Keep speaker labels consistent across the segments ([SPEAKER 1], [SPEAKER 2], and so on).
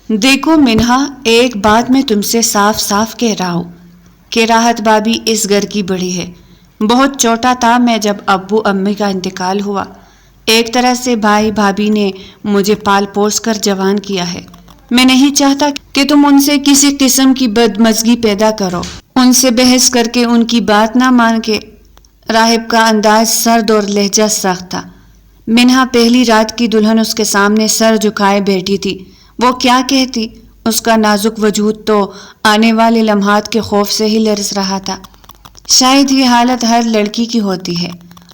[SPEAKER 1] دیکھو منہا، ایک بات میں تم سے صاف صاف کہہ رہا ہوں کہ راحت بھابی اس گھر کی بڑی ہے۔ بہت چھوٹا تھا میں جب ابو امی کا انتقال ہوا۔ ایک طرح سے بھائی بھابھی نے مجھے پال پوس کر جوان کیا ہے۔ میں نہیں چاہتا کہ تم ان سے کسی قسم کی بدمزگی پیدا کرو، ان سے بحث کر کے ان کی بات نہ مان کے۔ راہب کا انداز سرد اور لہجہ سخت تھا۔ منہا پہلی رات کی دلہن اس کے سامنے سر جھکائے بیٹھی تھی۔ وہ کیا کہتی؟ اس کا نازک وجود تو آنے والے لمحات کے خوف سے ہی لرز رہا تھا۔ شاید یہ حالت ہر لڑکی کی ہوتی ہے۔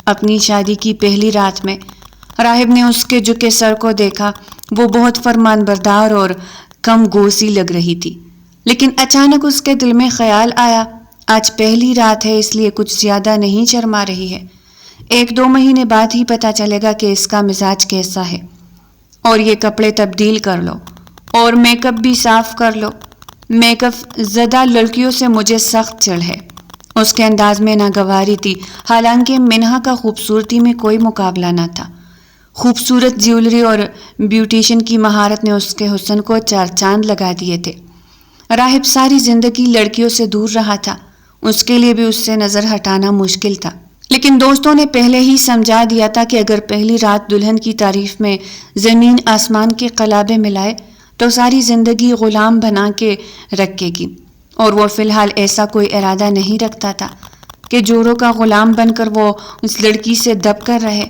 [SPEAKER 1] اپنی شادی کی پہلی رات میں راہب نے اس کے جھکے سر کو دیکھا۔ وہ بہت فرمان بردار اور کم گوسی لگ رہی تھی، لیکن اچانک اس کے دل میں خیال آیا، آج پہلی رات ہے اس لیے کچھ زیادہ نہیں شرما رہی ہے۔ 1-2 مہینے بعد ہی پتہ چلے گا کہ اس کا مزاج کیسا ہے۔ اور یہ کپڑے تبدیل کر لو اور میک اپ بھی صاف کر لو۔ میک اپ زدہ لڑکیوں سے مجھے سخت چڑ ہے۔ اس کے انداز میں ناگواری تھی، حالانکہ منہا کا خوبصورتی میں کوئی مقابلہ نہ تھا۔ خوبصورت جیولری اور بیوٹیشن کی مہارت نے اس کے حسن کو 4 چاند لگا دیے تھے۔ راہب ساری زندگی لڑکیوں سے دور رہا تھا، اس کے لیے بھی اس سے نظر ہٹانا مشکل تھا، لیکن دوستوں نے پہلے ہی سمجھا دیا تھا کہ اگر پہلی رات دلہن کی تعریف میں زمین آسمان کے قلابے ملائے تو ساری زندگی غلام بنا کے رکھے گی، اور وہ فی الحال ایسا کوئی ارادہ نہیں رکھتا تھا کہ جوروں کا غلام بن کر وہ اس لڑکی سے دب کر رہے۔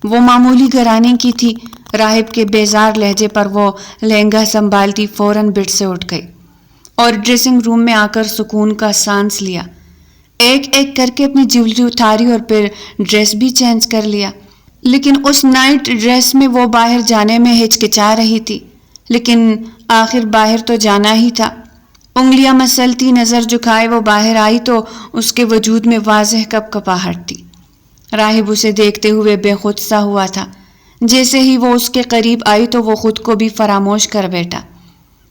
[SPEAKER 1] وہ معمولی گھرانے کی تھی۔ راہب کے بیزار لہجے پر وہ لہنگا سنبھالتی فوراً بیڈ سے اٹھ گئی اور ڈریسنگ روم میں آ کر سکون کا سانس لیا۔ ایک ایک کر کے اپنی جیولری اتاری اور پھر ڈریس بھی چینج کر لیا، لیکن اس نائٹ ڈریس میں وہ باہر جانے میں ہچکچا رہی تھی، لیکن آخر باہر تو جانا ہی تھا۔ انگلیاں مسلتی نظر جھکائے وہ باہر آئی تو اس کے وجود میں واضح کپکپاہٹ تھی۔ راہب اسے دیکھتے ہوئے بے خود سا ہوا تھا۔ جیسے ہی وہ اس کے قریب آئی تو وہ خود کو بھی فراموش کر بیٹھا۔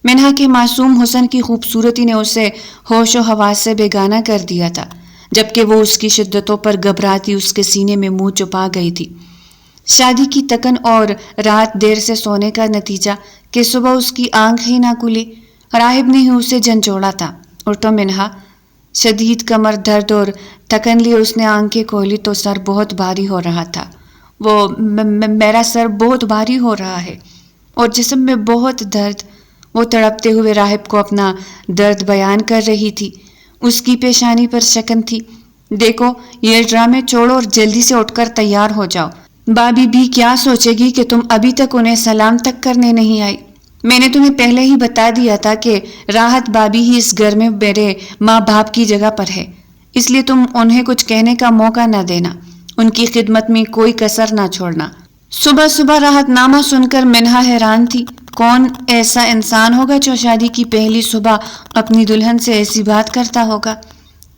[SPEAKER 1] منہا کے معصوم حسن کی خوبصورتی نے اسے ہوش و حواس سے بیگانہ کر دیا تھا، جبکہ وہ اس کی شدتوں پر گھبراتی اس کے سینے میں منہ چھپا گئی تھی۔ شادی کی تکن اور رات دیر سے سونے کا نتیجہ کہ صبح اس کی آنکھ ہی نہ کھلی۔ راہب نے ہی اسے جھنجھوڑا تھا، اٹھو منہا۔ شدید کمر درد اور تھکن لیے اس نے آنکھیں کھولی تو سر بہت بھاری ہو رہا تھا۔ میرا سر بہت بھاری ہو رہا ہے اور جسم میں بہت درد۔ وہ تڑپتے ہوئے راہب کو اپنا درد بیان کر رہی تھی۔ اس کی پیشانی پر شکن تھی۔ دیکھو، یہ ڈرامے چھوڑو اور جلدی سے اٹھ کر تیار ہو جاؤ۔ بابی بھی کیا سوچے گی کہ تم ابھی تک انہیں سلام تک کرنے نہیں آئی۔ میں نے تمہیں پہلے ہی بتا دیا تھا کہ راحت بابی ہی اس گھر میں میرے ماں باپ کی جگہ پر ہے، اس لیے تم انہیں کچھ کہنے کا موقع نہ دینا، ان کی خدمت میں کوئی کسر نہ چھوڑنا۔ صبح صبح راحت نامہ سن کر منہا حیران تھی۔ کون ایسا انسان ہوگا جو شادی کی پہلی صبح اپنی دلہن سے ایسی بات کرتا ہوگا؟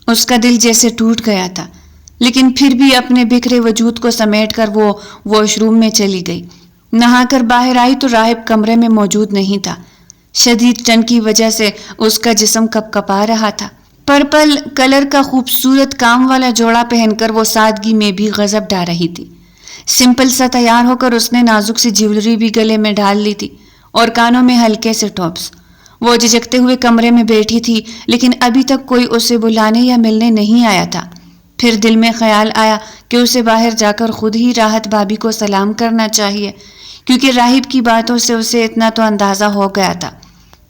[SPEAKER 1] اس کا دل جیسے ٹوٹ گیا تھا، لیکن پھر بھی اپنے بکھرے وجود کو سمیٹ کر وہ واش روم میں چلی گئی۔ نہا کر باہر آئی تو راہب کمرے میں موجود نہیں تھا۔ شدید ٹھنڈ کی وجہ سے اس کا جسم کپکپا رہا تھا۔ پرپل کلر کا خوبصورت کام والا جوڑا پہن کر وہ سادگی میں بھی غضب ڈھا رہی تھی۔ سمپل سا تیار ہو کر اس نے نازک سی جیولری بھی گلے میں ڈال لی تھی اور کانوں میں ہلکے سے ٹاپس۔ وہ جھجکتے ہوئے کمرے میں بیٹھی تھی، لیکن ابھی تک کوئی اسے بلانے یا ملنے نہیں آیا تھا۔ پھر دل میں خیال آیا کہ اسے باہر جا کر خود ہی راحت بھابی کو سلام کرنا چاہیے، کیونکہ راہب کی باتوں سے اسے اتنا تو اندازہ ہو گیا تھا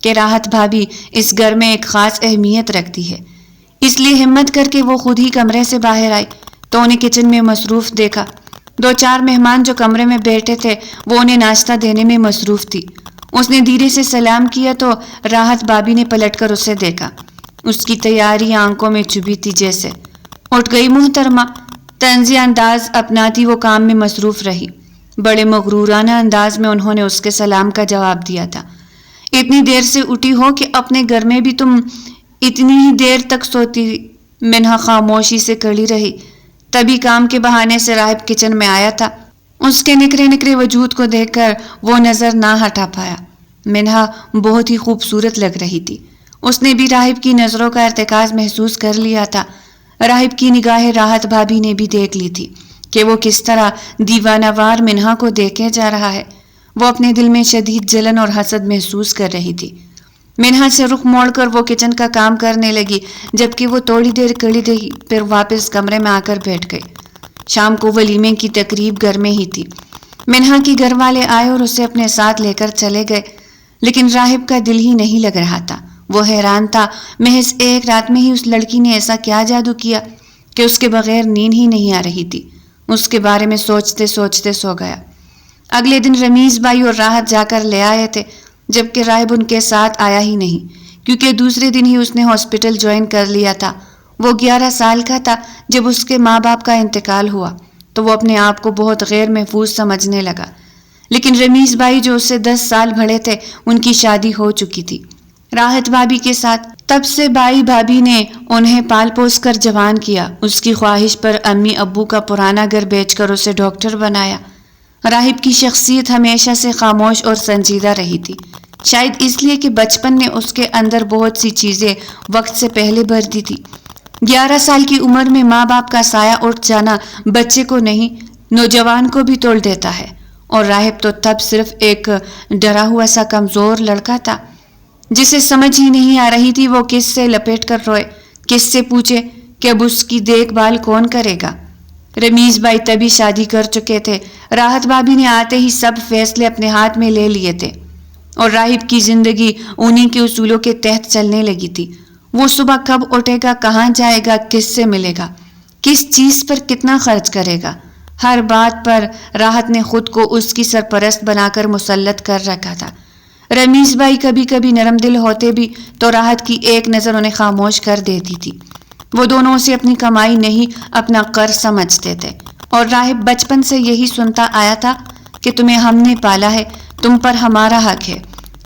[SPEAKER 1] کہ راحت بھابی اس گھر میں ایک خاص اہمیت رکھتی ہے۔ اس لیے ہمت کر کے وہ خود ہی کمرے سے باہر آئی تو انہیں کچن میں مصروف دیکھا۔ 2-4 مہمان جو کمرے میں بیٹھے تھے وہ انہیں ناشتہ دینے میں مصروف تھی۔ اس نے دھیرے سے سلام کیا تو راحت بابی نے پلٹ کر اسے دیکھا۔ اس کی تیاری آنکھوں میں چبھی تھی جیسے۔ اٹھ گئی محترمہ، طنزی انداز اپناتی وہ کام میں مصروف رہی۔ بڑے مغرورانہ انداز میں انہوں نے اس کے سلام کا جواب دیا تھا۔ اتنی دیر سے اٹھی ہو کہ اپنے گھر میں بھی تم اتنی ہی دیر تک سوتی؟ منہا خاموشی سے کھڑی رہی۔ تبھی کام کے بہانے سے راہب کچن میں آیا تھا۔ اس کے نکھرے نکھرے وجود کو دیکھ کر وہ نظر نہ ہٹا پایا۔ منہا بہت ہی خوبصورت لگ رہی تھی۔ اس نے بھی راہب کی نظروں کا ارتکاز محسوس کر لیا تھا۔ راہب کی نگاہیں راحت بھابی نے بھی دیکھ لی تھی کہ وہ کس طرح دیوانہ وار منہا کو دیکھے جا رہا ہے۔ وہ اپنے دل میں شدید جلن اور حسد محسوس کر رہی تھی۔ منہا سے رخ موڑ کر وہ کچن کا کام کرنے لگی، جبکہ وہ تھوڑی دیر کھڑی رہی، پھر واپس کمرے میں آ کر بیٹھ گئی۔ شام کو ولیمے کی تقریب گھر میں ہی تھی۔ منہا کے گھر والے آئے اور اسے اپنے ساتھ لے کر چلے گئے، لیکن راہب کا دل ہی نہیں لگ رہا تھا۔ وہ حیران تھا، محض ایک رات میں ہی اس لڑکی نے ایسا کیا جادو کیا کہ اس کے بغیر نیند ہی نہیں آ رہی تھی۔ اس کے بارے میں سوچتے سوچتے سو گیا۔ اگلے دن رمیز بھائی اور راحت جا کر لے آئے تھے، جبکہ راہب ان کے ساتھ آیا ہی نہیں، کیونکہ دوسرے دن ہی اس نے ہاسپٹل جوائن کر لیا تھا۔ وہ 11 سال کا تھا جب اس کے ماں باپ کا انتقال ہوا، تو وہ اپنے آپ کو بہت غیر محفوظ سمجھنے لگا۔ لیکن رمیز بھائی جو اس سے 10 سال بڑے تھے، ان کی شادی ہو چکی تھی راحت بھابھی کے ساتھ۔ تب سے بائی بھابھی نے انہیں پال پوس کر جوان کیا۔ اس کی خواہش پر امی ابو کا پرانا گھر بیچ کر اسے ڈاکٹر بنایا۔ راہب کی شخصیت ہمیشہ سے خاموش اور سنجیدہ رہی تھی، شاید اس لیے کہ بچپن نے اس کے اندر بہت سی چیزیں وقت سے پہلے بھر دی تھی۔ 11 سال کی عمر میں ماں باپ کا سایہ اٹھ جانا بچے کو نہیں، نوجوان کو بھی توڑ دیتا ہے، اور راہب تو تب صرف ایک ڈرا ہوا سا کمزور لڑکا تھا، جسے سمجھ ہی نہیں آ رہی تھی وہ کس سے لپیٹ کر روئے، کس سے پوچھے کہ اب اس کی دیکھ بھال کون کرے گا۔ رمیز بھائی تبھی شادی کر چکے تھے۔ راحت بھابھی نے آتے ہی سب فیصلے اپنے ہاتھ میں لے لیے تھے، اور راہب کی زندگی انہی کے اصولوں کے تحت چلنے لگی تھی۔ وہ صبح کب اٹھے گا، کہاں جائے گا، کس سے ملے گا، کس چیز پر کتنا خرچ کرے گا، ہر بات پر راحت نے خود کو اس کی سرپرست بنا کر مسلط کر رکھا تھا۔ رمیز بھائی کبھی کبھی نرم دل ہوتے بھی تو راحت کی ایک نظر انہیں خاموش کر دیتی تھی۔ وہ دونوں اسے اپنی کمائی نہیں، اپنا قرض سمجھتے تھے، اور راہب بچپن سے یہی سنتا آیا تھا کہ تمہیں ہم نے پالا ہے، تم پر ہمارا حق ہے،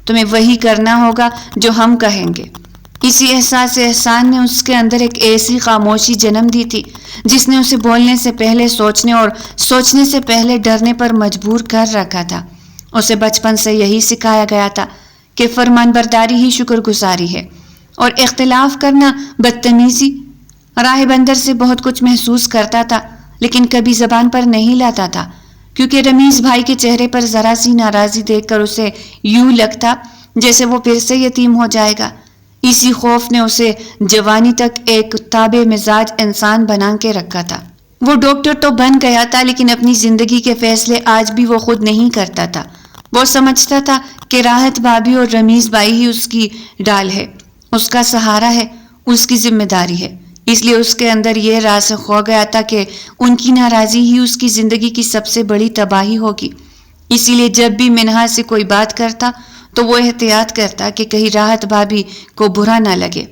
[SPEAKER 1] تمہیں وہی کرنا ہوگا جو ہم کہیں گے۔ اسی احساس احسان نے اس کے اندر ایک ایسی خاموشی جنم دی تھی جس نے اسے بولنے سے پہلے سوچنے اور سوچنے سے پہلے ڈرنے پر مجبور کر رکھا تھا۔ اسے بچپن سے یہی سکھایا گیا تھا کہ فرمان برداری ہی شکر گزاری ہے، اور اختلاف کرنا بدتمیزی۔ راہب اندر سے بہت کچھ محسوس کرتا تھا، لیکن کبھی زبان پر نہیں لاتا تھا، کیونکہ رمیز بھائی کے چہرے پر ذرا سی ناراضی دیکھ کر اسے یوں لگتا جیسے وہ پھر سے یتیم ہو جائے گا۔ اسی خوف نے اسے جوانی تک ایک تابع مزاج انسان بنا کے رکھا تھا۔ وہ ڈاکٹر تو بن گیا تھا، لیکن اپنی زندگی کے فیصلے آج بھی وہ خود نہیں کرتا تھا۔ وہ سمجھتا تھا کہ راحت بھابھی اور رمیز بھائی ہی اس کی ڈال ہے، اس کا سہارا ہے، اس کی ذمہ داری ہے۔ اس لیے اس کے اندر یہ راسخ ہو گیا تھا کہ ان کی ناراضی ہی اس کی زندگی کی سب سے بڑی تباہی ہوگی۔ اسی لیے جب بھی منہا سے کوئی بات کرتا تو وہ احتیاط کرتا کہ کہیں راحت بھابھی کو برا نہ لگے،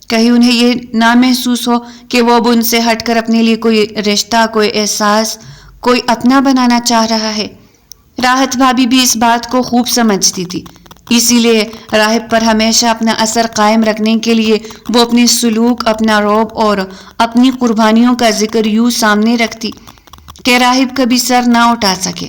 [SPEAKER 1] کہیں انہیں یہ نہ محسوس ہو کہ وہ اب ان سے ہٹ کر اپنے لیے کوئی رشتہ، کوئی احساس، کوئی اپنا بنانا چاہ رہا ہے۔ راحت بھابھی بھی اس بات کو خوب سمجھتی تھی، اسی لیے راہب پر ہمیشہ اپنا اثر قائم رکھنے کے لیے وہ اپنی سلوک، اپنا رعب اور اپنی قربانیوں کا ذکر یوں سامنے رکھتی کہ راہب کبھی سر نہ اٹھا سکے۔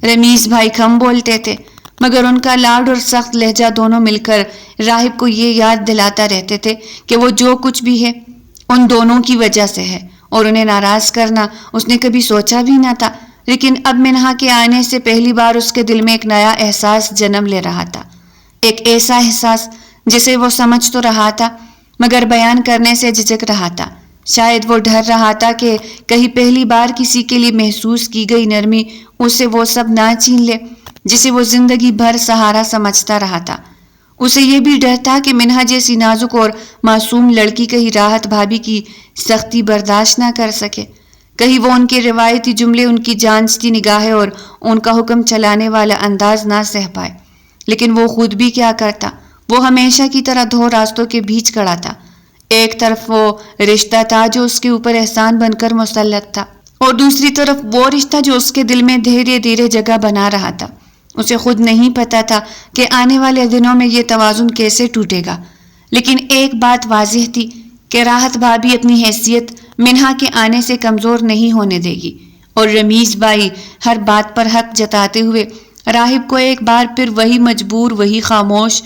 [SPEAKER 1] رمیز بھائی کم بولتے تھے، مگر ان کا لاڈ اور سخت لہجہ دونوں مل کر راہب کو یہ یاد دلاتا رہتے تھے کہ وہ جو کچھ بھی ہے ان دونوں کی وجہ سے ہے، اور انہیں ناراض کرنا اس نے کبھی سوچا بھی نہ تھا۔ لیکن اب منہا کے آنے سے پہلی بار اس کے دل میں ایک نیا احساس جنم لے رہا تھا، ایک ایسا احساس جسے وہ سمجھ تو رہا تھا مگر بیان کرنے سے جھجک رہا تھا۔ شاید وہ ڈر رہا تھا کہ کہیں پہلی بار کسی کے لیے محسوس کی گئی نرمی اسے وہ سب نہ چھین لے جسے وہ زندگی بھر سہارا سمجھتا رہا تھا۔ اسے یہ بھی ڈر تھا کہ منہا جیسی نازک اور معصوم لڑکی کہیں راحت بھابھی کی سختی برداشت نہ کر سکے، کہیں وہ ان کے روایتی جملے، ان کی جانچتی نگاہیں اور ان کا حکم چلانے والا انداز نہ سہ پائے۔ لیکن وہ خود بھی کیا کرتا؟ وہ ہمیشہ کی طرح دو راستوں کے بیچ کھڑا تھا۔ ایک طرف وہ رشتہ تھا جو اس کے اوپر احسان بن کر مسلط تھا، اور دوسری طرف وہ رشتہ جو اس کے دل میں دھیرے دھیرے جگہ بنا رہا تھا۔ اسے خود نہیں پتا تھا کہ آنے والے دنوں میں یہ توازن کیسے ٹوٹے گا، لیکن ایک بات واضح تھی کہ راحت بھابھی اپنی حیثیت منہا کے آنے سے کمزور نہیں ہونے دے گی، اور رمیز بھائی ہر بات پر حق جتاتے ہوئے راہب کو ایک بار پھر وہی مجبور، وہی خاموش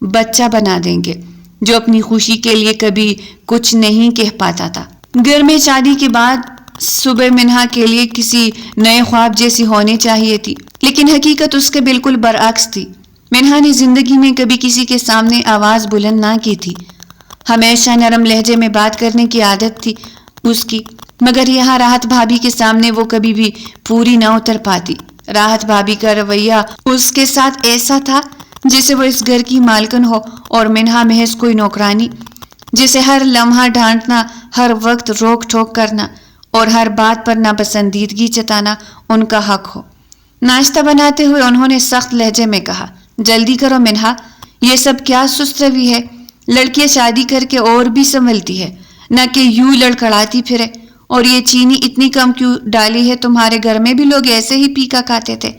[SPEAKER 1] بچہ بنا دیں گے جو اپنی خوشی کے لیے کبھی کچھ نہیں کہہ پاتا تھا۔ گھر میں شادی کے بعد صبح منہا کے لیے کسی نئے خواب جیسی ہونی چاہیے تھی، لیکن حقیقت اس کے بالکل برعکس تھی۔ منہا نے زندگی میں کبھی کسی کے سامنے آواز بلند نہ کی تھی، ہمیشہ نرم لہجے میں بات کرنے کی عادت تھی اس کی، مگر یہاں راحت بھابی کے سامنے وہ کبھی بھی پوری نہ اتر پاتی۔ راحت بھابی کا رویہ اس کے ساتھ ایسا تھا جیسے وہ اس گھر کی مالکن ہو اور منہا محض کوئی نوکرانی، جسے ہر لمحہ ڈانٹنا، ہر وقت روک ٹوک کرنا اور ہر بات پر ناپسندیدگی جتانا ان کا حق ہو۔ ناشتہ بناتے ہوئے انہوں نے سخت لہجے میں کہا، جلدی کرو منہا، یہ سب کیا سست روی ہے؟ لڑکیاں شادی کر کے اور بھی سنبھلتی ہے، نہ کہ یوں لڑکھڑاتی پھرے۔ اور یہ چینی اتنی کم کیوں ڈالی ہے؟ تمہارے گھر میں بھی لوگ ایسے ہی پیکا کھاتے تھے۔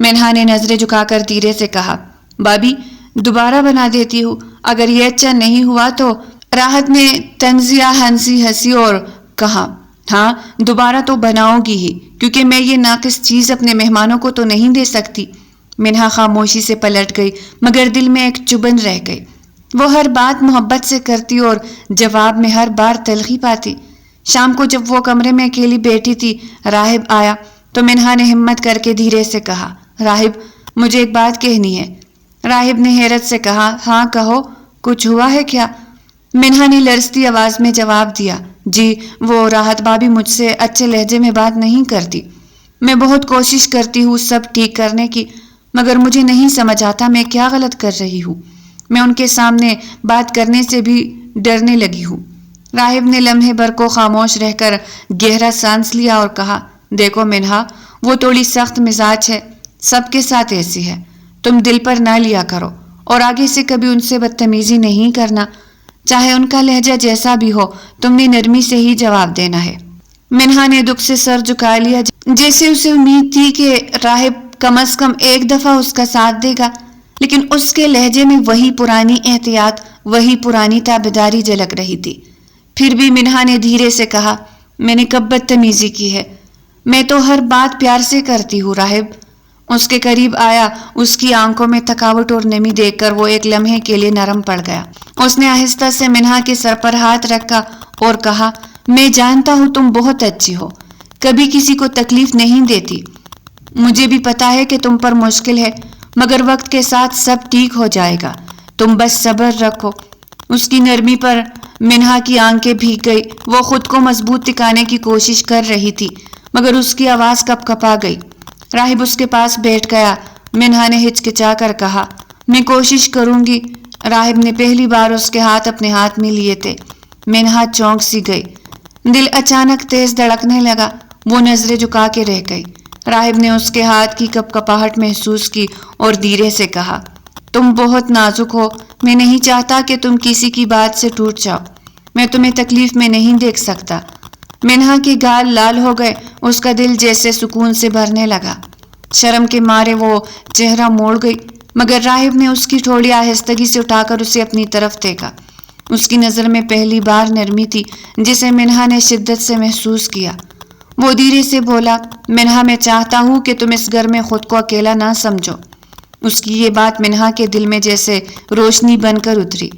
[SPEAKER 1] منہا نے نظریں جھکا کر دھیرے سے کہا، بھابی دوبارہ بنا دیتی ہوں، اگر یہ اچھا نہیں ہوا تو۔ راحت نے طنزیہ ہنسی اور کہا، ہاں دوبارہ تو بناؤ گی ہی، کیونکہ میں یہ ناقص چیز اپنے مہمانوں کو تو نہیں دے سکتی۔ منہا خاموشی سے پلٹ گئی، مگر دل میں ایک چبھن رہ گئی۔ وہ ہر بات محبت سے کرتی اور جواب میں ہر بار تلخی پاتی۔ شام کو جب وہ کمرے میں اکیلی بیٹھی تھی، راہب آیا تو منہا نے ہمت کر کے دھیرے سے کہا، راہب مجھے ایک بات کہنی ہے۔ راہب نے حیرت سے کہا، ہاں کہو، کچھ ہوا ہے کیا؟ منہا نے لرزتی آواز میں جواب دیا، جی وہ راحت بھابی مجھ سے اچھے لہجے میں بات نہیں کرتی۔ میں بہت کوشش کرتی ہوں سب ٹھیک کرنے کی، مگر مجھے نہیں سمجھ آتا میں کیا غلط کر رہی ہوں۔ میں ان کے سامنے بات کرنے سے بھی ڈرنے لگی ہوں۔ راہب نے لمحے بھر کو خاموش رہ کر گہرا سانس لیا اور کہا، دیکھو منہا، وہ تھوڑی سخت مزاج ہے، سب کے ساتھ ایسی ہے، تم دل پر نہ لیا کرو اور آگے سے کبھی ان سے بدتمیزی نہیں کرنا، چاہے ان کا لہجہ جیسا بھی ہو، تم نے نرمی سے ہی جواب دینا ہے۔ منہا نے دکھ سے سر جھکا لیا، جیسے اسے امید تھی کہ راہب کم از کم ایک دفعہ اس کا ساتھ دے گا، لیکن اس کے لہجے میں وہی پرانی احتیاط، وہی پرانی تابعداری جھلک رہی تھی۔ پھر بھی منہا نے دھیرے سے کہا، میں نے کب بدتمیزی کی ہے؟ میں تو ہر بات پیار سے کرتی ہوں راہب۔ اس کے قریب آیا، اس کی آنکھوں میں تھکاوٹ اور نمی دیکھ کر وہ ایک لمحے کے لیے نرم پڑ گیا۔ اس نے آہستہ سے منہا کے سر پر ہاتھ رکھا اور کہا، میں جانتا ہوں تم بہت اچھی ہو، کبھی کسی کو تکلیف نہیں دیتی، مجھے بھی پتا ہے کہ تم پر مشکل ہے، مگر وقت کے ساتھ سب ٹھیک ہو جائے گا، تم بس صبر رکھو۔ اس کی نرمی پر منہا کی آنکھیں بھیگ گئی، وہ خود کو مضبوط ٹکانے کی کوشش کر رہی تھی، مگر اس کی آواز کپ کپا گئی۔ راہب اس کے پاس بیٹھ گیا۔ منہا نے ہچکچا کر کہا، میں کوشش کروں گی۔ راہب نے پہلی بار اس کے ہاتھ اپنے ہاتھ میں لیے تھے۔ منہا چونک سی گئی، دل اچانک تیز دھڑکنے لگا، وہ نظریں جھکا کے رہ گئی۔ راہب نے اس کے ہاتھ کی کپ کپاہٹ محسوس کی اور دھیرے سے کہا، تم بہت نازک ہو، میں نہیں چاہتا کہ تم کسی کی بات سے ٹوٹ جاؤ، میں تمہیں تکلیف میں نہیں دیکھ سکتا۔ منہا کے گال لال ہو گئے، اس کا دل جیسے سکون سے بھرنے لگا۔ شرم کے مارے وہ چہرہ موڑ گئی، مگر راہب نے اس کی ٹھوڑی آہستگی سے اٹھا کر اسے اپنی طرف دیکھا۔ اس کی نظر میں پہلی بار نرمی تھی جسے منہا نے شدت سے محسوس کیا۔ وہ دھیرے سے بولا، منہا میں چاہتا ہوں کہ تم اس گھر میں خود کو اکیلا نہ سمجھو۔ اس کی یہ بات منہا کے دل میں جیسے روشنی بن کر اتری۔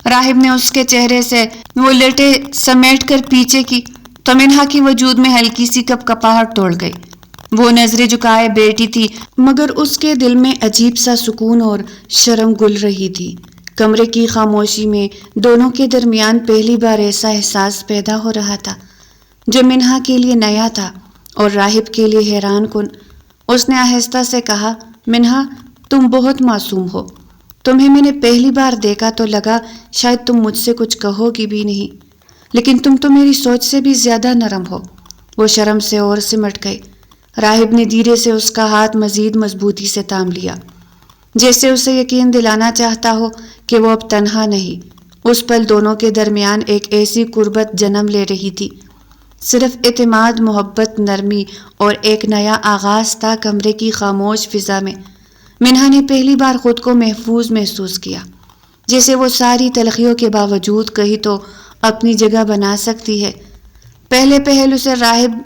[SPEAKER 1] راہب نے اس کے چہرے سے وہ لٹے سمیٹ کر پیچھے کی تو منہا کی وجود میں ہلکی سی کپ کپاہٹ توڑ گئی۔ وہ نظریں جھکائے بیٹھی تھی، مگر اس کے دل میں عجیب سا سکون اور شرم گل رہی تھی۔ کمرے کی خاموشی میں دونوں کے درمیان پہلی بار ایسا احساس پیدا ہو رہا تھا جو منہا کے لیے نیا تھا اور راہب کے لیے حیران کن۔ اس نے آہستہ سے کہا، منہا تم بہت معصوم ہو، تمہیں میں نے پہلی بار دیکھا تو لگا شاید تم مجھ سے کچھ کہو گی بھی نہیں، لیکن تم تو میری سوچ سے بھی زیادہ نرم ہو۔ وہ شرم سے اور سمٹ گئی۔ راہب نے دھیرے سے اس کا ہاتھ مزید مضبوطی سے تھام لیا، جیسے اسے یقین دلانا چاہتا ہو کہ وہ اب تنہا نہیں۔ اس پل دونوں کے درمیان ایک ایسی قربت جنم لے رہی تھی، صرف اعتماد، محبت، نرمی اور ایک نیا آغاز تھا۔ کمرے کی خاموش فضا میں منہا نے پہلی بار خود کو محفوظ محسوس کیا، جیسے وہ ساری تلخیوں کے باوجود کہیں تو اپنی جگہ بنا سکتی ہے۔ پہلے پہل اسے راہب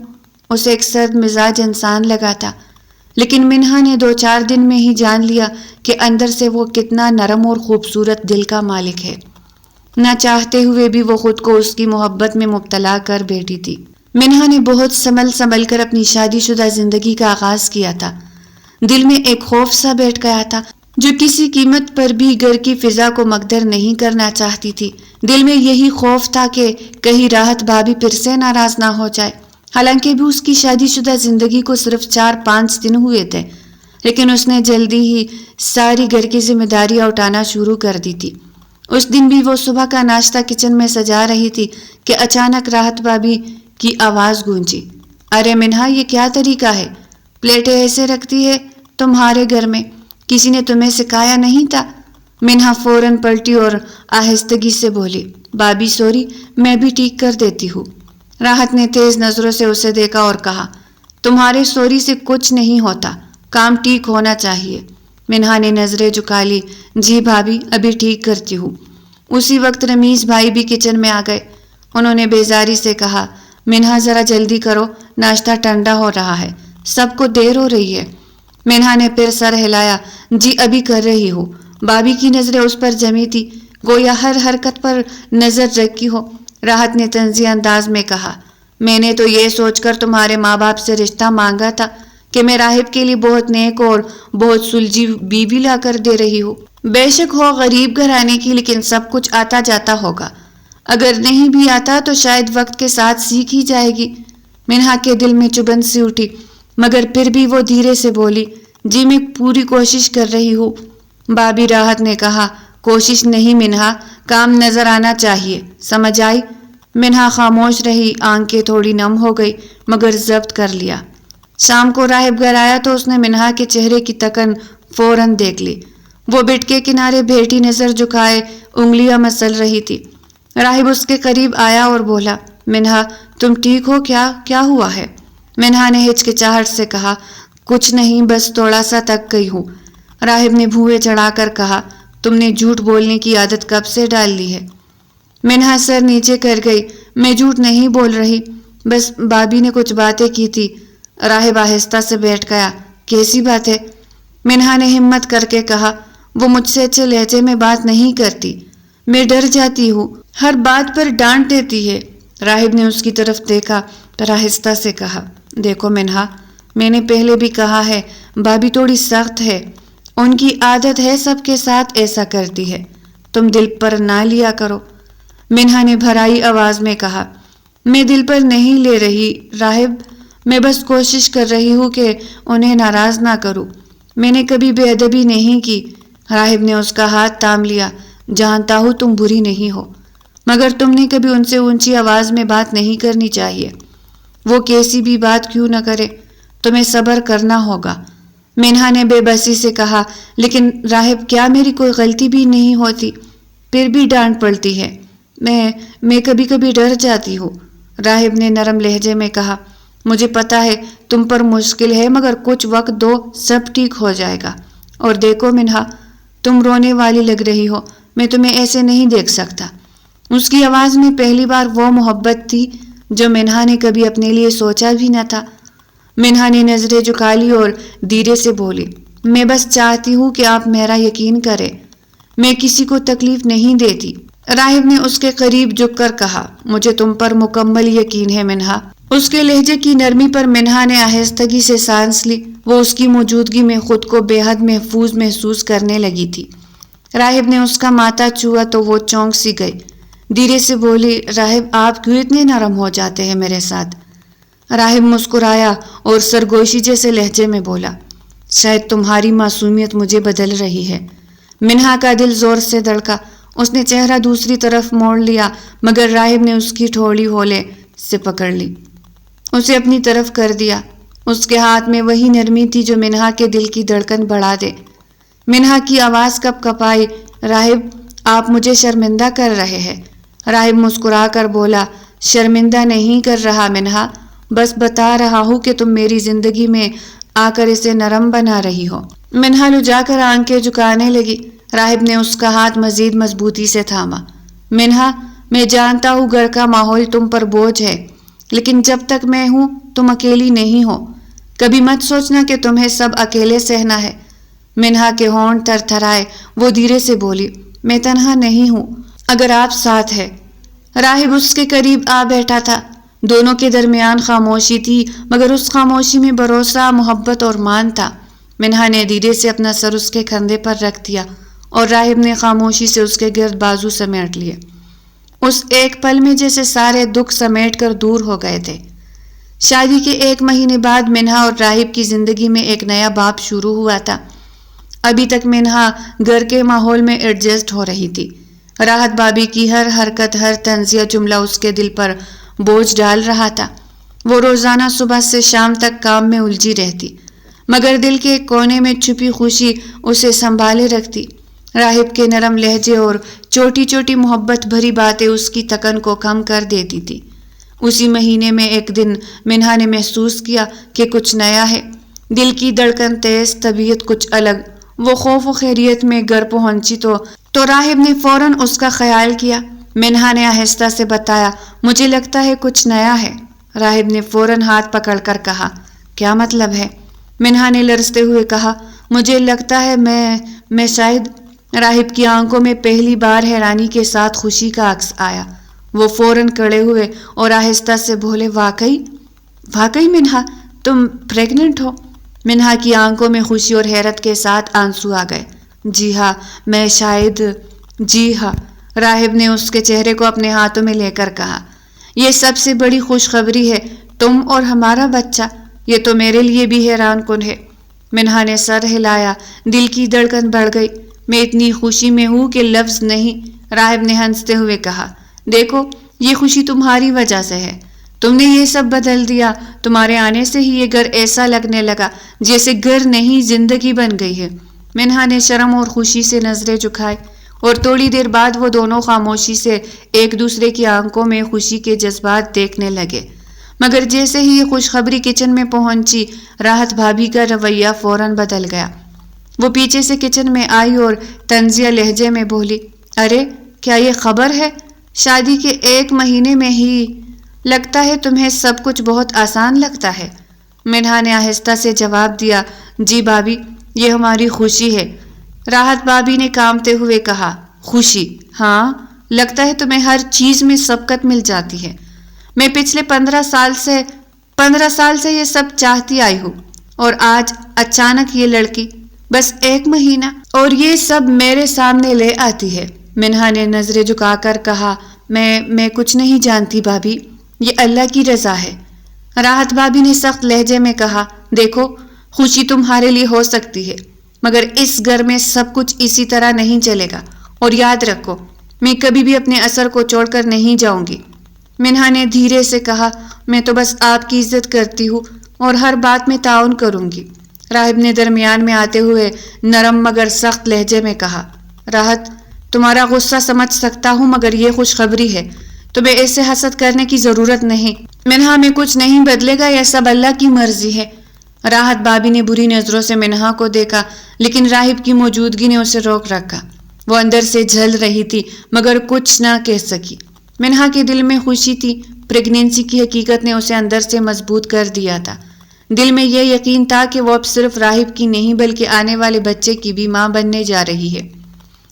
[SPEAKER 1] اسے ایک سرد مزاج انسان لگا تھا، لیکن منہا نے 2-4 دن میں ہی جان لیا کہ اندر سے وہ کتنا نرم اور خوبصورت دل کا مالک ہے۔ نہ چاہتے ہوئے بھی وہ خود کو اس کی محبت میں مبتلا کر بیٹھی تھی۔ منہا نے بہت سنبھل کر اپنی شادی شدہ زندگی کا آغاز کیا تھا۔ دل میں ایک خوف سا بیٹھ گیا تھا جو کسی قیمت پر بھی گھر کی فضا کو مقدر نہیں کرنا چاہتی تھی۔ دل میں یہی خوف تھا کہ کہیں راحت بھابھی پھر سے ناراض نہ ہو جائے۔ حالانکہ بھی اس کی شادی شدہ زندگی کو صرف 4-5 دن ہوئے تھے، لیکن اس نے جلدی ہی ساری گھر کی ذمہ داریاں اٹھانا شروع کر دی تھی۔ اس دن بھی وہ صبح کا ناشتہ کچن میں سجا رہی تھی کہ اچانک راحت بھابھی کی آواز گونجی، ارے منہا، یہ کیا طریقہ ہے؟ پلیٹیں ایسے رکھتی ہے تمہارے گھر میں؟ کسی نے تمہیں سکھایا نہیں تھا؟ منہا فوراً پلٹی اور آہستگی سے بولی، بھابھی سوری، میں بھی ٹھیک کر دیتی ہوں۔ راحت نے تیز نظروں سے اسے دیکھا اور کہا، تمہارے سوری سے کچھ نہیں ہوتا، کام ٹھیک ہونا چاہیے۔ منہا نے نظریں جھکا لی، جی بھابھی، ابھی ٹھیک کرتی ہوں۔ اسی وقت رمیز بھائی بھی کچن میں آ گئے۔ انہوں نے بیزاری سے کہا، منہا ذرا جلدی کرو، ناشتہ ٹھنڈا ہو رہا ہے، سب کو دیر ہو رہی ہے۔ منہا نے پھر سر ہلایا، جی ابھی کر رہی ہوں۔ بھابھی کی نظریں اس پر جمی تھی، گویا ہر حرکت پر نظر رکھی ہو۔ راحت نے طنزی انداز میں کہا، میں نے تو یہ سوچ کر تمہارے ماں باپ سے رشتہ مانگا تھا کہ میں راہب کے لیے بہت نیک اور بہت سلجھی بیوی لا کر دے رہی ہوں۔ بے شک ہو غریب گھرانے کی، لیکن سب کچھ آتا جاتا ہوگا۔ اگر نہیں بھی آتا تو شاید وقت کے ساتھ سیکھ ہی جائے گی۔ منہا کے دل میں چبھن سی اٹھی، مگر پھر بھی وہ دھیرے سے بولی، جی میں پوری کوشش کر رہی ہوں۔ بھابھی راحت نے کہا، کوشش نہیں منہا، کام نظر آنا چاہیے، سمجھ آئی؟ منہا خاموش رہی، آنکھیں تھوڑی نم ہو گئی مگر ضبط کر لیا۔ شام کو راہب گھر آیا تو اس نے منہا کے چہرے کی تکن فوراً دیکھ لی۔ وہ بٹ کے کنارے بیٹھی نظر جھکائے انگلیاں مسل رہی تھی۔ راہب اس کے قریب آیا اور بولا، منہا تم ٹھیک ہو کیا؟ کیا ہوا ہے؟ منہا نے ہچکچاہٹ سے کہا، کچھ نہیں، بس تھوڑا سا تک گئی ہوں۔ راہب نے بھوئیں چڑھا کر کہا، تم نے جھوٹ بولنے کی عادت کب سے ڈال لی ہے؟ منہا سر نیچے کر گئی، میں جھوٹ نہیں بول رہی، بس بھابھی نے کچھ باتیں کی تھی۔ راہب آہستہ سے بیٹھ گیا، کیسی بات ہے؟ منہا نے ہمت کر کے کہا، وہ مجھ سے اچھے لہجے میں بات نہیں کرتی، میں ڈر جاتی ہوں، ہر بات پر ڈانٹ دیتی ہے۔ راہب نے اس کی طرف دیکھا پھر آہستہ سے کہا، دیکھو منہا، میں نے پہلے بھی کہا ہے، بھابھی تھوڑی سخت ہے، ان کی عادت ہے سب کے ساتھ ایسا کرتی ہے، تم دل پر نہ لیا کرو۔ منہا نے بھرائی آواز میں کہا، میں دل پر نہیں لے رہی راہب، میں بس کوشش کر رہی ہوں کہ انہیں ناراض نہ کروں، میں نے کبھی بے ادبی نہیں کی۔ راہب نے اس کا ہاتھ تھام لیا، جانتا ہوں تم بری نہیں ہو، مگر تم نے کبھی ان سے اونچی آواز میں بات نہیں کرنی چاہیے، وہ کیسی بھی بات کیوں نہ کرے، تمہیں صبر کرنا ہوگا۔ منہا نے بے بسی سے کہا، لیکن راہب کیا میری کوئی غلطی بھی نہیں ہوتی، پھر بھی ڈانٹ پڑتی ہے، میں کبھی کبھی ڈر جاتی ہوں۔ راہب نے نرم لہجے میں کہا، مجھے پتا ہے تم پر مشکل ہے، مگر کچھ وقت دو، سب ٹھیک ہو جائے گا۔ اور دیکھو منہا، تم رونے والی لگ رہی ہو، میں تمہیں ایسے نہیں دیکھ سکتا۔ اس کی آواز میں پہلی بار وہ محبت تھی جو منہا نے کبھی اپنے لیے سوچا بھی نہ تھا۔ منہا نے نظریں جھکا لی اور دھیرے سے بولی، میں بس چاہتی ہوں کہ آپ میرا یقین کریں، میں کسی کو تکلیف نہیں دیتی۔ راہب نے اس کے قریب جھک کر کہا، مجھے تم پر مکمل یقین ہے منہا۔ اس کے لہجے کی نرمی پر منہا نے آہستگی سے سانس لی، وہ اس کی موجودگی میں خود کو بے حد محفوظ محسوس کرنے لگی تھی۔ راہب نے اس کا ماتھا چھوا تو وہ چونک سی گئی، دھیرے سے بولی، راہب آپ کیوں اتنے نرم ہو جاتے ہیں میرے ساتھ؟ راہب مسکرایا اور سرگوشی جیسے لہجے میں بولا، شاید تمہاری معصومیت مجھے بدل رہی ہے۔ منہا کا دل زور سے دھڑکا، اس نے چہرہ دوسری طرف موڑ لیا، مگر راہب نے اس کی ٹھوڑی ہولے سے پکڑ لی، اسے اپنی طرف کر دیا۔ اس کے ہاتھ میں وہی نرمی تھی جو منہا کے دل کی دھڑکن بڑھا دے۔ منہا کی آواز کپ کپائی، راہب آپ مجھے شرمندہ کر رہے ہیں۔ راہب مسکرا کر بولا، شرمندہ نہیں کر رہا منہا، بس بتا رہا ہوں کہ تم میری زندگی میں آ کر اسے نرم بنا رہی ہو۔ منہا لجا کر آنکھیں جھکانے لگی۔ راہب نے اس کا ہاتھ مزید مضبوطی سے تھاما۔ منہا، میں جانتا ہوں گھر کا ماحول تم پر بوجھ ہے، لیکن جب تک میں ہوں تم اکیلی نہیں ہو، کبھی مت سوچنا کہ تمہیں سب اکیلے سہنا ہے۔ منہا کے ہونٹ تھر تھرائے، وہ دھیرے سے بولی، میں تنہا نہیں ہوں اگر آپ ساتھ ہے۔ راہب اس کے قریب آ بیٹھا تھا، دونوں کے درمیان خاموشی تھی، مگر اس خاموشی میں بھروسہ، محبت اور مان تھا۔ منہا نے دھیرے سے اپنا سر اس کے کندھے پر رکھ دیا اور راہب نے خاموشی سے اس کے گرد بازو سمیٹ لیے۔ اس ایک پل میں جیسے سارے دکھ سمیٹ کر دور ہو گئے تھے۔ شادی کے 1 مہینے بعد منہا اور راہب کی زندگی میں ایک نیا باب شروع ہوا تھا۔ ابھی تک منہا گھر کے ماحول میں ایڈجسٹ ہو رہی تھی۔ راحت بابی کی ہر حرکت، ہر طنزیہ جملہ اس کے دل پر بوجھ ڈال رہا تھا۔ وہ روزانہ صبح سے شام تک کام میں الجھی رہتی، مگر دل کے ایک کونے میں چھپی خوشی اسے سنبھالے رکھتی۔ راہب کے نرم لہجے اور چھوٹی چھوٹی محبت بھری باتیں اس کی تکن کو کم کر دیتی تھی۔ اسی مہینے میں ایک دن منہا نے محسوس کیا کہ کچھ نیا ہے۔ دل کی دھڑکن تیز، طبیعت کچھ الگ۔ وہ خوف و خیریت میں گھر پہنچی تو راہب نے فوراً اس کا خیال کیا۔ منہا نے آہستہ سے بتایا، مجھے لگتا ہے کچھ نیا ہے۔ راہب نے فوراً ہاتھ پکڑ کر کہا، کیا مطلب ہے؟ منہا نے لرزتے ہوئے کہا، مجھے لگتا ہے میں شاید۔ راہب کی آنکھوں میں پہلی بار حیرانی کے ساتھ خوشی کا عکس آیا۔ وہ فوراً کھڑے ہوئے اور آہستہ سے بولے، واقعی منہا تم پریگننٹ ہو؟ منہا کی آنکھوں میں خوشی اور حیرت کے ساتھ آنسو آ گئے۔ جی ہاں، میں شاید۔ جی ہاں، راہب نے اس کے چہرے کو اپنے ہاتھوں میں لے کر کہا، یہ سب سے بڑی خوشخبری ہے، تم اور ہمارا بچہ۔ یہ تو میرے لیے بھی حیران کن ہے۔ منہا نے سر ہلایا، دل کی دھڑکن بڑھ گئی۔ میں اتنی خوشی میں ہوں کہ لفظ نہیں۔ راہب نے ہنستے ہوئے کہا، دیکھو یہ خوشی تمہاری وجہ سے ہے، تم نے یہ سب بدل دیا۔ تمہارے آنے سے ہی یہ گھر ایسا لگنے لگا جیسے گھر نہیں زندگی بن گئی ہے۔ منہا نے شرم اور خوشی سے نظریں جھکائی اور تھوڑی دیر بعد وہ دونوں خاموشی سے ایک دوسرے کی آنکھوں میں خوشی کے جذبات دیکھنے لگے۔ مگر جیسے ہی یہ خوشخبری کچن میں پہنچی، راحت بھابی کا رویہ فوراً بدل گیا۔ وہ پیچھے سے کچن میں آئی اور طنزیہ لہجے میں بولی، ارے کیا یہ خبر ہے؟ شادی کے 1 مہینے میں ہی؟ لگتا ہے تمہیں سب کچھ بہت آسان لگتا ہے۔ منہا نے آہستہ سے جواب دیا، جی بھابی، یہ ہماری خوشی ہے۔ راحت بھابی نے کانپتے ہوئے کہا، خوشی؟ ہاں، لگتا ہے تمہیں ہر چیز میں سبقت مل جاتی ہے۔ میں پچھلے 15 سال سے یہ سب چاہتی آئی ہوں، اور آج اچانک یہ لڑکی، بس 1 مہینہ، اور یہ سب میرے سامنے لے آتی ہے۔ منہا نے نظریں جھکا کر کہا، میں کچھ نہیں جانتی بھابی، یہ اللہ کی رضا ہے۔ راحت بھابی نے سخت لہجے میں کہا، دیکھو خوشی تمہارے لیے ہو سکتی ہے، مگر اس گھر میں سب کچھ اسی طرح نہیں چلے گا، اور یاد رکھو میں کبھی بھی اپنے اثر کو چھوڑ کر نہیں جاؤں گی۔ منہا نے دھیرے سے کہا، میں تو بس آپ کی عزت کرتی ہوں اور ہر بات میں تعاون کروں گی۔ راہب نے درمیان میں آتے ہوئے نرم مگر سخت لہجے میں کہا، راحت تمہارا غصہ سمجھ سکتا ہوں، مگر یہ خوشخبری ہے، تمہیں ایسے حسد کرنے کی ضرورت نہیں۔ منہا میں کچھ نہیں بدلے گا، یہ سب اللہ کی مرضی ہے۔ راحت بھابی نے بری نظروں سے منہا کو دیکھا، لیکن راہب کی موجودگی نے اسے روک رکھا۔ وہ اندر سے جل رہی تھی مگر کچھ نہ کہہ سکی۔ منہا کے دل میں خوشی تھی، پریگنینسی کی حقیقت نے اسے اندر سے مضبوط کر دیا تھا۔ دل میں یہ یقین تھا کہ وہ اب صرف راہب کی نہیں بلکہ آنے والے بچے کی بھی ماں بننے جا رہی ہے۔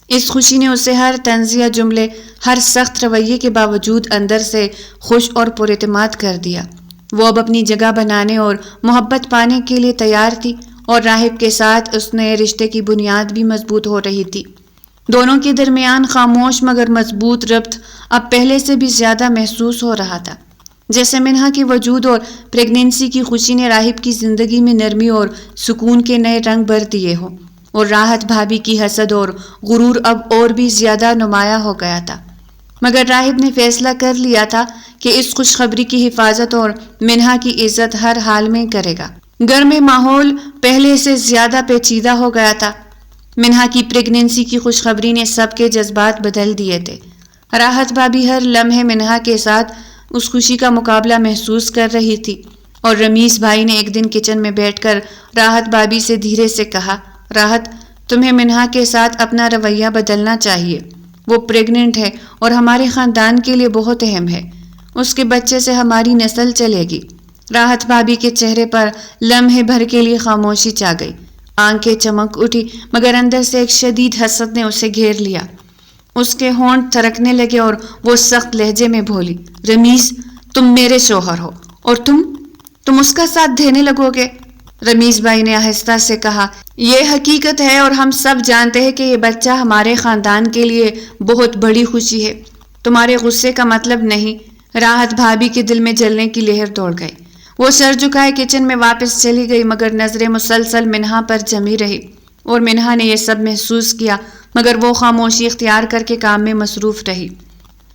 [SPEAKER 1] اس خوشی نے اسے ہر طنزیہ جملے، ہر سخت رویے کے باوجود اندر سے خوش اور پراعتماد کر دیا۔ وہ اب اپنی جگہ بنانے اور محبت پانے کے لیے تیار تھی، اور راہب کے ساتھ اس نئے رشتے کی بنیاد بھی مضبوط ہو رہی تھی۔ دونوں کے درمیان خاموش مگر مضبوط ربط اب پہلے سے بھی زیادہ محسوس ہو رہا تھا، جیسے منہا کے وجود اور پریگنینسی کی خوشی نے راہب کی زندگی میں نرمی اور سکون کے نئے رنگ بھر دیے ہوں، اور راحت بھابی کی حسد اور غرور اب اور بھی زیادہ نمایاں ہو گیا تھا۔ مگر راہب نے فیصلہ کر لیا تھا کہ اس خوشخبری کی حفاظت اور منہا کی عزت ہر حال میں کرے گا۔ گھر میں ماحول پہلے سے زیادہ پیچیدہ ہو گیا تھا۔ منہا کی پریگنینسی کی خوشخبری نے سب کے جذبات بدل دیے تھے۔ راحت بھابی ہر لمحے منہا کے ساتھ اس خوشی کا مقابلہ محسوس کر رہی تھی، اور رمیز بھائی نے ایک دن کچن میں بیٹھ کر راحت بھابی سے دھیرے سے کہا، راحت تمہیں منہا کے ساتھ اپنا رویہ بدلنا چاہیے، وہ پریگننٹ ہے اور ہمارے خاندان کے لیے بہت اہم ہے، اس کے بچے سے ہماری نسل چلے گی۔ راحت بھابی کے چہرے پر لمحے بھر کے لیے خاموشی چھا گئی، آنکھیں چمک اٹھی، مگر اندر سے ایک شدید حسد نے اسے گھیر لیا۔ اس کے ہونٹ تھرکنے لگے اور وہ سخت لہجے میں بولی، رمیز تم میرے شوہر ہو اور تم اس کا ساتھ دینے لگو گے؟ رمیز بھائی نے آہستہ سے کہا، یہ حقیقت ہے اور ہم سب جانتے ہیں کہ یہ بچہ ہمارے خاندان کے لیے بہت بڑی خوشی ہے۔ تمہارے غصے کا مطلب نہیں۔ راحت بھابھی کے دل میں جلنے کی لہر دوڑ گئی۔ وہ سر جھکائے کچن میں واپس چلی گئی، مگر نظریں مسلسل منہا پر جمی رہی اور منہا نے یہ سب محسوس کیا، مگر وہ خاموشی اختیار کر کے کام میں مصروف رہی۔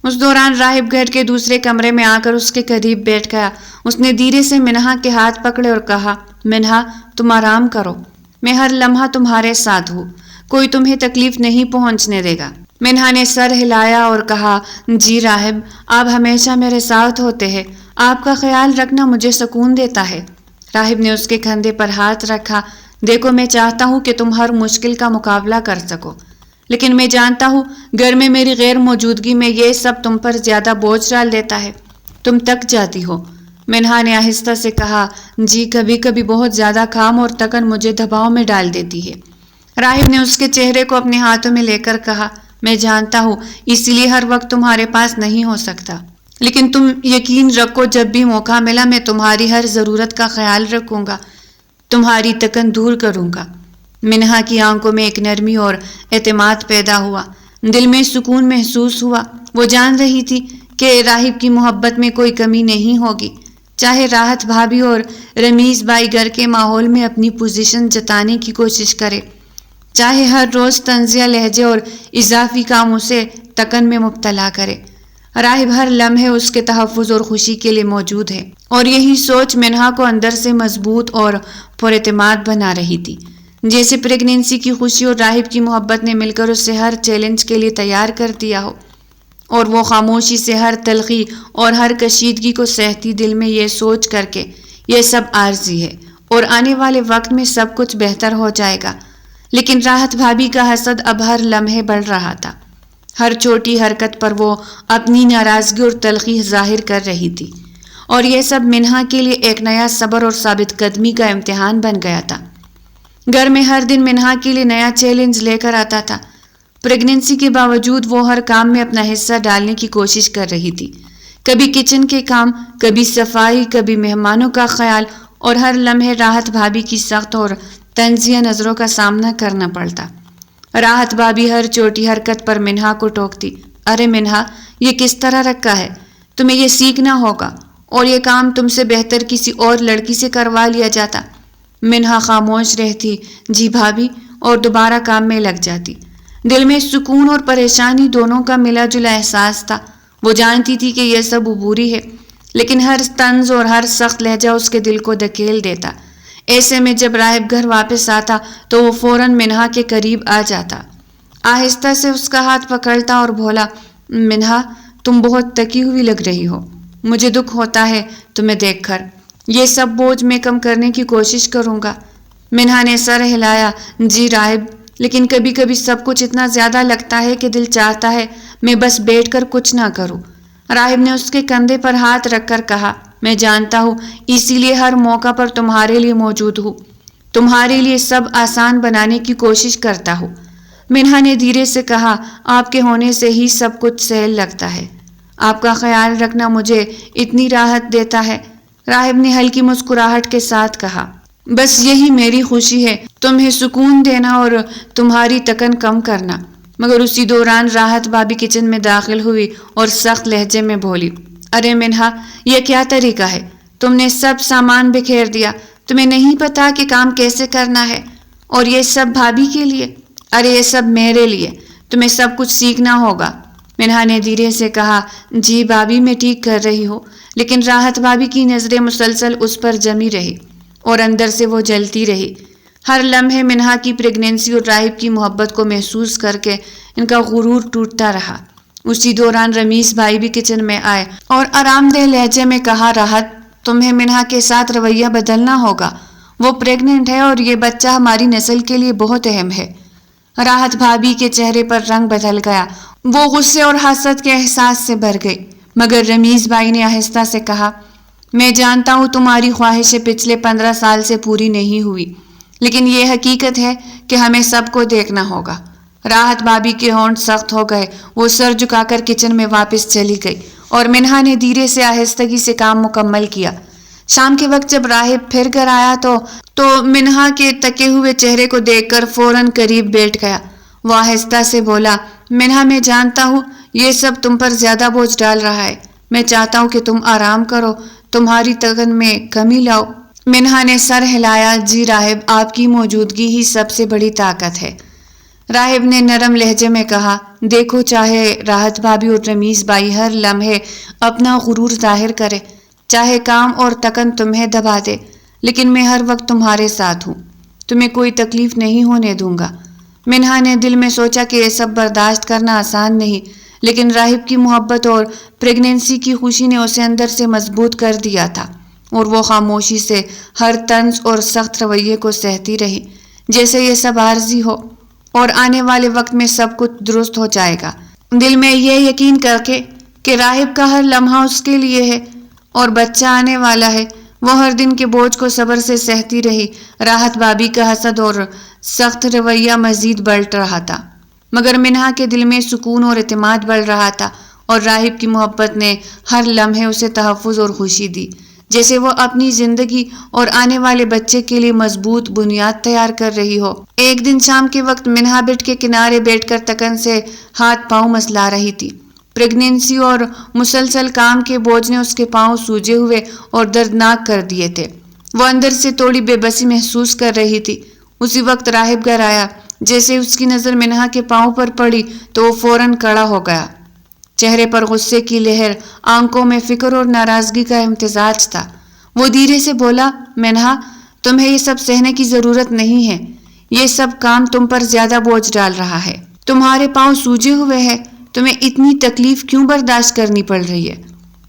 [SPEAKER 1] اس دوران راہب گھر کے دوسرے کمرے میں آ کر اس کے قریب بیٹھ گیا۔ اس نے دھیرے سے منہا کے ہاتھ پکڑے اور کہا، منہا تم آرام کرو، میں ہر لمحہ تمہارے ساتھ ہوں، کوئی تمہیں تکلیف نہیں پہنچنے دے گا۔ منہا نے سر ہلایا اور کہا، جی راہب، آپ ہمیشہ میرے ساتھ ہوتے ہیں، آپ کا خیال رکھنا مجھے سکون دیتا ہے۔ راہب نے اس کے کندھے پر ہاتھ رکھا، دیکھو میں چاہتا ہوں کہ تم ہر مشکل کا مقابلہ کر سکو، لیکن میں جانتا ہوں گھر میں میری غیر موجودگی میں یہ سب تم پر زیادہ بوجھ ڈال دیتا ہے، تم تک جاتی ہو۔ منہا نے آہستہ سے کہا، جی کبھی کبھی بہت زیادہ کام اور تکن مجھے دباؤ میں ڈال دیتی ہے۔ راہب نے اس کے چہرے کو اپنے ہاتھوں میں لے کر کہا، میں جانتا ہوں، اس لیے ہر وقت تمہارے پاس نہیں ہو سکتا، لیکن تم یقین رکھو جب بھی موقع ملا میں تمہاری ہر ضرورت کا خیال رکھوں گا، تمہاری تکن دور کروں گا۔ منہا کی آنکھوں میں ایک نرمی اور اعتماد پیدا ہوا، دل میں سکون محسوس ہوا۔ وہ جان رہی تھی کہ راہب کی محبت میں کوئی کمی نہیں ہوگی، چاہے راحت بھابھی اور رمیز بھائی گھر کے ماحول میں اپنی پوزیشن جتانے کی کوشش کرے، چاہے ہر روز طنزیہ لہجے اور اضافی کاموں سے تکن میں مبتلا کرے، راہب ہر لمحے اس کے تحفظ اور خوشی کے لیے موجود ہے۔ اور یہی سوچ منہا کو اندر سے مضبوط اور پر اعتماد بنا رہی تھی، جیسے پریگنینسی کی خوشی اور راہب کی محبت نے مل کر اسے ہر چیلنج کے لیے تیار کر دیا ہو، اور وہ خاموشی سے ہر تلخی اور ہر کشیدگی کو سہتی، دل میں یہ سوچ کر کے یہ سب عارضی ہے اور آنے والے وقت میں سب کچھ بہتر ہو جائے گا۔ لیکن راحت بھابھی کا حسد اب ہر لمحے بڑھ رہا تھا، ہر چھوٹی حرکت پر وہ اپنی ناراضگی اور تلخی ظاہر کر رہی تھی، اور یہ سب منہا کے لیے ایک نیا صبر اور ثابت قدمی کا امتحان بن گیا تھا۔ گھر میں ہر دن منہا کے لیے نیا چیلنج لے کر آتا تھا۔ پریگنینسی کے باوجود وہ ہر کام میں اپنا حصہ ڈالنے کی کوشش کر رہی تھی، کبھی کچن کے کام، کبھی صفائی، کبھی مہمانوں کا خیال، اور ہر لمحے راحت بھابھی کی سخت اور طنزیہ نظروں کا سامنا کرنا پڑتا۔ راحت بھابھی ہر چھوٹی حرکت پر منہا کو ٹوکتی، ارے منہا، یہ کس طرح رکھا ہے، تمہیں یہ سیکھنا ہوگا، اور یہ کام تم سے بہتر کسی اور لڑکی سے کروا لیا جاتا۔ منہا خاموش رہتی، جی بھابھی، اور دوبارہ کام میں لگ جاتی۔ دل میں سکون اور پریشانی دونوں کا ملا جلا احساس تھا۔ وہ جانتی تھی کہ یہ سب عبوری ہے، لیکن ہر طنز اور ہر سخت لہجہ اس کے دل کو دھکیل دیتا۔ ایسے میں جب راہب گھر واپس آتا تو وہ فوراً منہا کے قریب آ جاتا، آہستہ سے اس کا ہاتھ پکڑتا اور بولا، منہا تم بہت تکی ہوئی لگ رہی ہو، مجھے دکھ ہوتا ہے تمہیں دیکھ کر، یہ سب بوجھ میں کم کرنے کی کوشش کروں گا۔ منہا نے سر ہلایا، جی راہب، لیکن کبھی کبھی سب کچھ اتنا زیادہ لگتا ہے کہ دل چاہتا ہے میں بس بیٹھ کر کچھ نہ کروں۔ راہب نے اس کے کندھے پر ہاتھ رکھ کر کہا، میں جانتا ہوں، اسی لیے ہر موقع پر تمہارے لیے موجود ہوں، تمہارے لیے سب آسان بنانے کی کوشش کرتا ہوں۔ منہا نے دھیرے سے کہا، آپ کے ہونے سے ہی سب کچھ سہل لگتا ہے، آپ کا خیال رکھنا مجھے اتنی راحت دیتا ہے۔ راہب نے ہلکی مسکراہٹ کے ساتھ کہا، بس یہی میری خوشی ہے، تمہیں سکون دینا اور تمہاری تکن کم کرنا۔ مگر اسی دوران راحت بھابھی کچن میں داخل ہوئی اور سخت لہجے میں بولی، ارے منہا، یہ کیا طریقہ ہے، تم نے سب سامان بکھیر دیا، تمہیں نہیں پتا کہ کام کیسے کرنا ہے، اور یہ سب بھابھی کے لیے، ارے یہ سب میرے لیے، تمہیں سب کچھ سیکھنا ہوگا۔ منہا نے دھیرے سے کہا، جی بھابھی میں ٹھیک کر رہی ہوں، لیکن راحت بھابھی کی نظریں مسلسل اس پر جمی رہی اور اندر سے وہ جلتی رہی۔ ہر لمحے منہا کی پریگنینسی اور راہب کی محبت کو محسوس کر کے ان کا غرور ٹوٹتا رہا۔ اسی دوران رمیز بھائی بھی کچن میں آئے اور آرام دہ لہجے میں کہا، راحت تمہیں منہا کے ساتھ رویہ بدلنا ہوگا، وہ پریگننٹ ہے اور یہ بچہ ہماری نسل کے لیے بہت اہم ہے۔ راحت بھابھی کے چہرے پر رنگ بدل گیا، وہ غصے اور حسد کے احساس سے بھر گئی، مگر رمیز بھائی نے آہستہ سے کہا، میں جانتا ہوں تمہاری خواہشیں پچھلے 15 سال سے پوری نہیں ہوئی، لیکن یہ حقیقت ہے کہ ہمیں سب کو دیکھنا ہوگا۔ راحت بھابھی کے ہونٹ سخت ہو گئے، وہ سر جھکا کر کچن میں واپس چلی گئی اور منہا نے دھیرے سے آہستگی سے کام مکمل کیا۔ شام کے وقت جب راہب پھر گھر آیا تو منہا کے تکے ہوئے چہرے کو دیکھ کر فوراً قریب بیٹھ گیا۔ وہ آہستہ سے بولا، منہا میں جانتا ہوں یہ سب تم پر زیادہ بوجھ ڈال رہا ہے، میں چاہتا ہوں کہ تم آرام کرو، تمہاری تگن میں کمی لاؤ۔ منہا نے سر ہلایا، جی راہب، آپ کی موجودگی ہی سب سے بڑی طاقت ہے۔ راہب نے نرم لہجے میں کہا، دیکھو چاہے راحت بھابی اور رمیز بائی ہر لمحے اپنا غرور ظاہر کرے، چاہے کام اور تکن تمہیں دبا دے، لیکن میں ہر وقت تمہارے ساتھ ہوں، تمہیں کوئی تکلیف نہیں ہونے دوں گا۔ منہا نے دل میں سوچا کہ یہ سب برداشت کرنا آسان نہیں، لیکن راہب کی محبت اور پریگننسی کی خوشی نے اسے اندر سے مضبوط کر دیا تھا، اور وہ خاموشی سے ہر طنز اور سخت رویے کو سہتی رہی، جیسے یہ سب عارضی ہو اور آنے والے وقت میں سب کچھ درست ہو جائے گا۔ دل میں یہ یقین کر کے کہ راہب کا ہر لمحہ اس کے لیے ہے اور بچہ آنے والا ہے، وہ ہر دن کے بوجھ کو صبر سے سہتی رہی۔ راحت بھابی کا حسد اور سخت رویہ مزید بڑھ رہا تھا، مگر منہا کے دل میں سکون اور اعتماد بڑھ رہا تھا، اور راہب کی محبت نے ہر لمحے اسے تحفظ اور خوشی دی، جیسے وہ اپنی زندگی اور آنے والے بچے کے لیے مضبوط بنیاد تیار کر رہی ہو۔ ایک دن شام کے وقت منہا بیڈ کے کنارے بیٹھ کر تکن سے ہاتھ پاؤں مسلا رہی تھی۔ پریگننسی اور مسلسل کام کے بوجھ نے اس کے پاؤں سوجے ہوئے اور دردناک کر دیے تھے۔ وہ اندر سے تھوڑی بے بسی محسوس کر رہی تھی۔ اسی وقت راہب گھر آیا۔ جیسے اس کی نظر منہا کے پاؤں پر پڑی تو وہ فوراً کھڑا ہو گیا۔ چہرے پر غصے کی لہر، آنکھوں میں فکر اور ناراضگی کا امتزاج تھا۔ وہ دھیرے سے بولا، منہا، تمہیں یہ سب سہنے کی ضرورت نہیں ہے، یہ سب کام تم پر زیادہ بوجھ ڈال رہا ہے، تمہارے پاؤں سوجے ہوئے ہیں، تمہیں اتنی تکلیف کیوں برداشت کرنی پڑ رہی ہے؟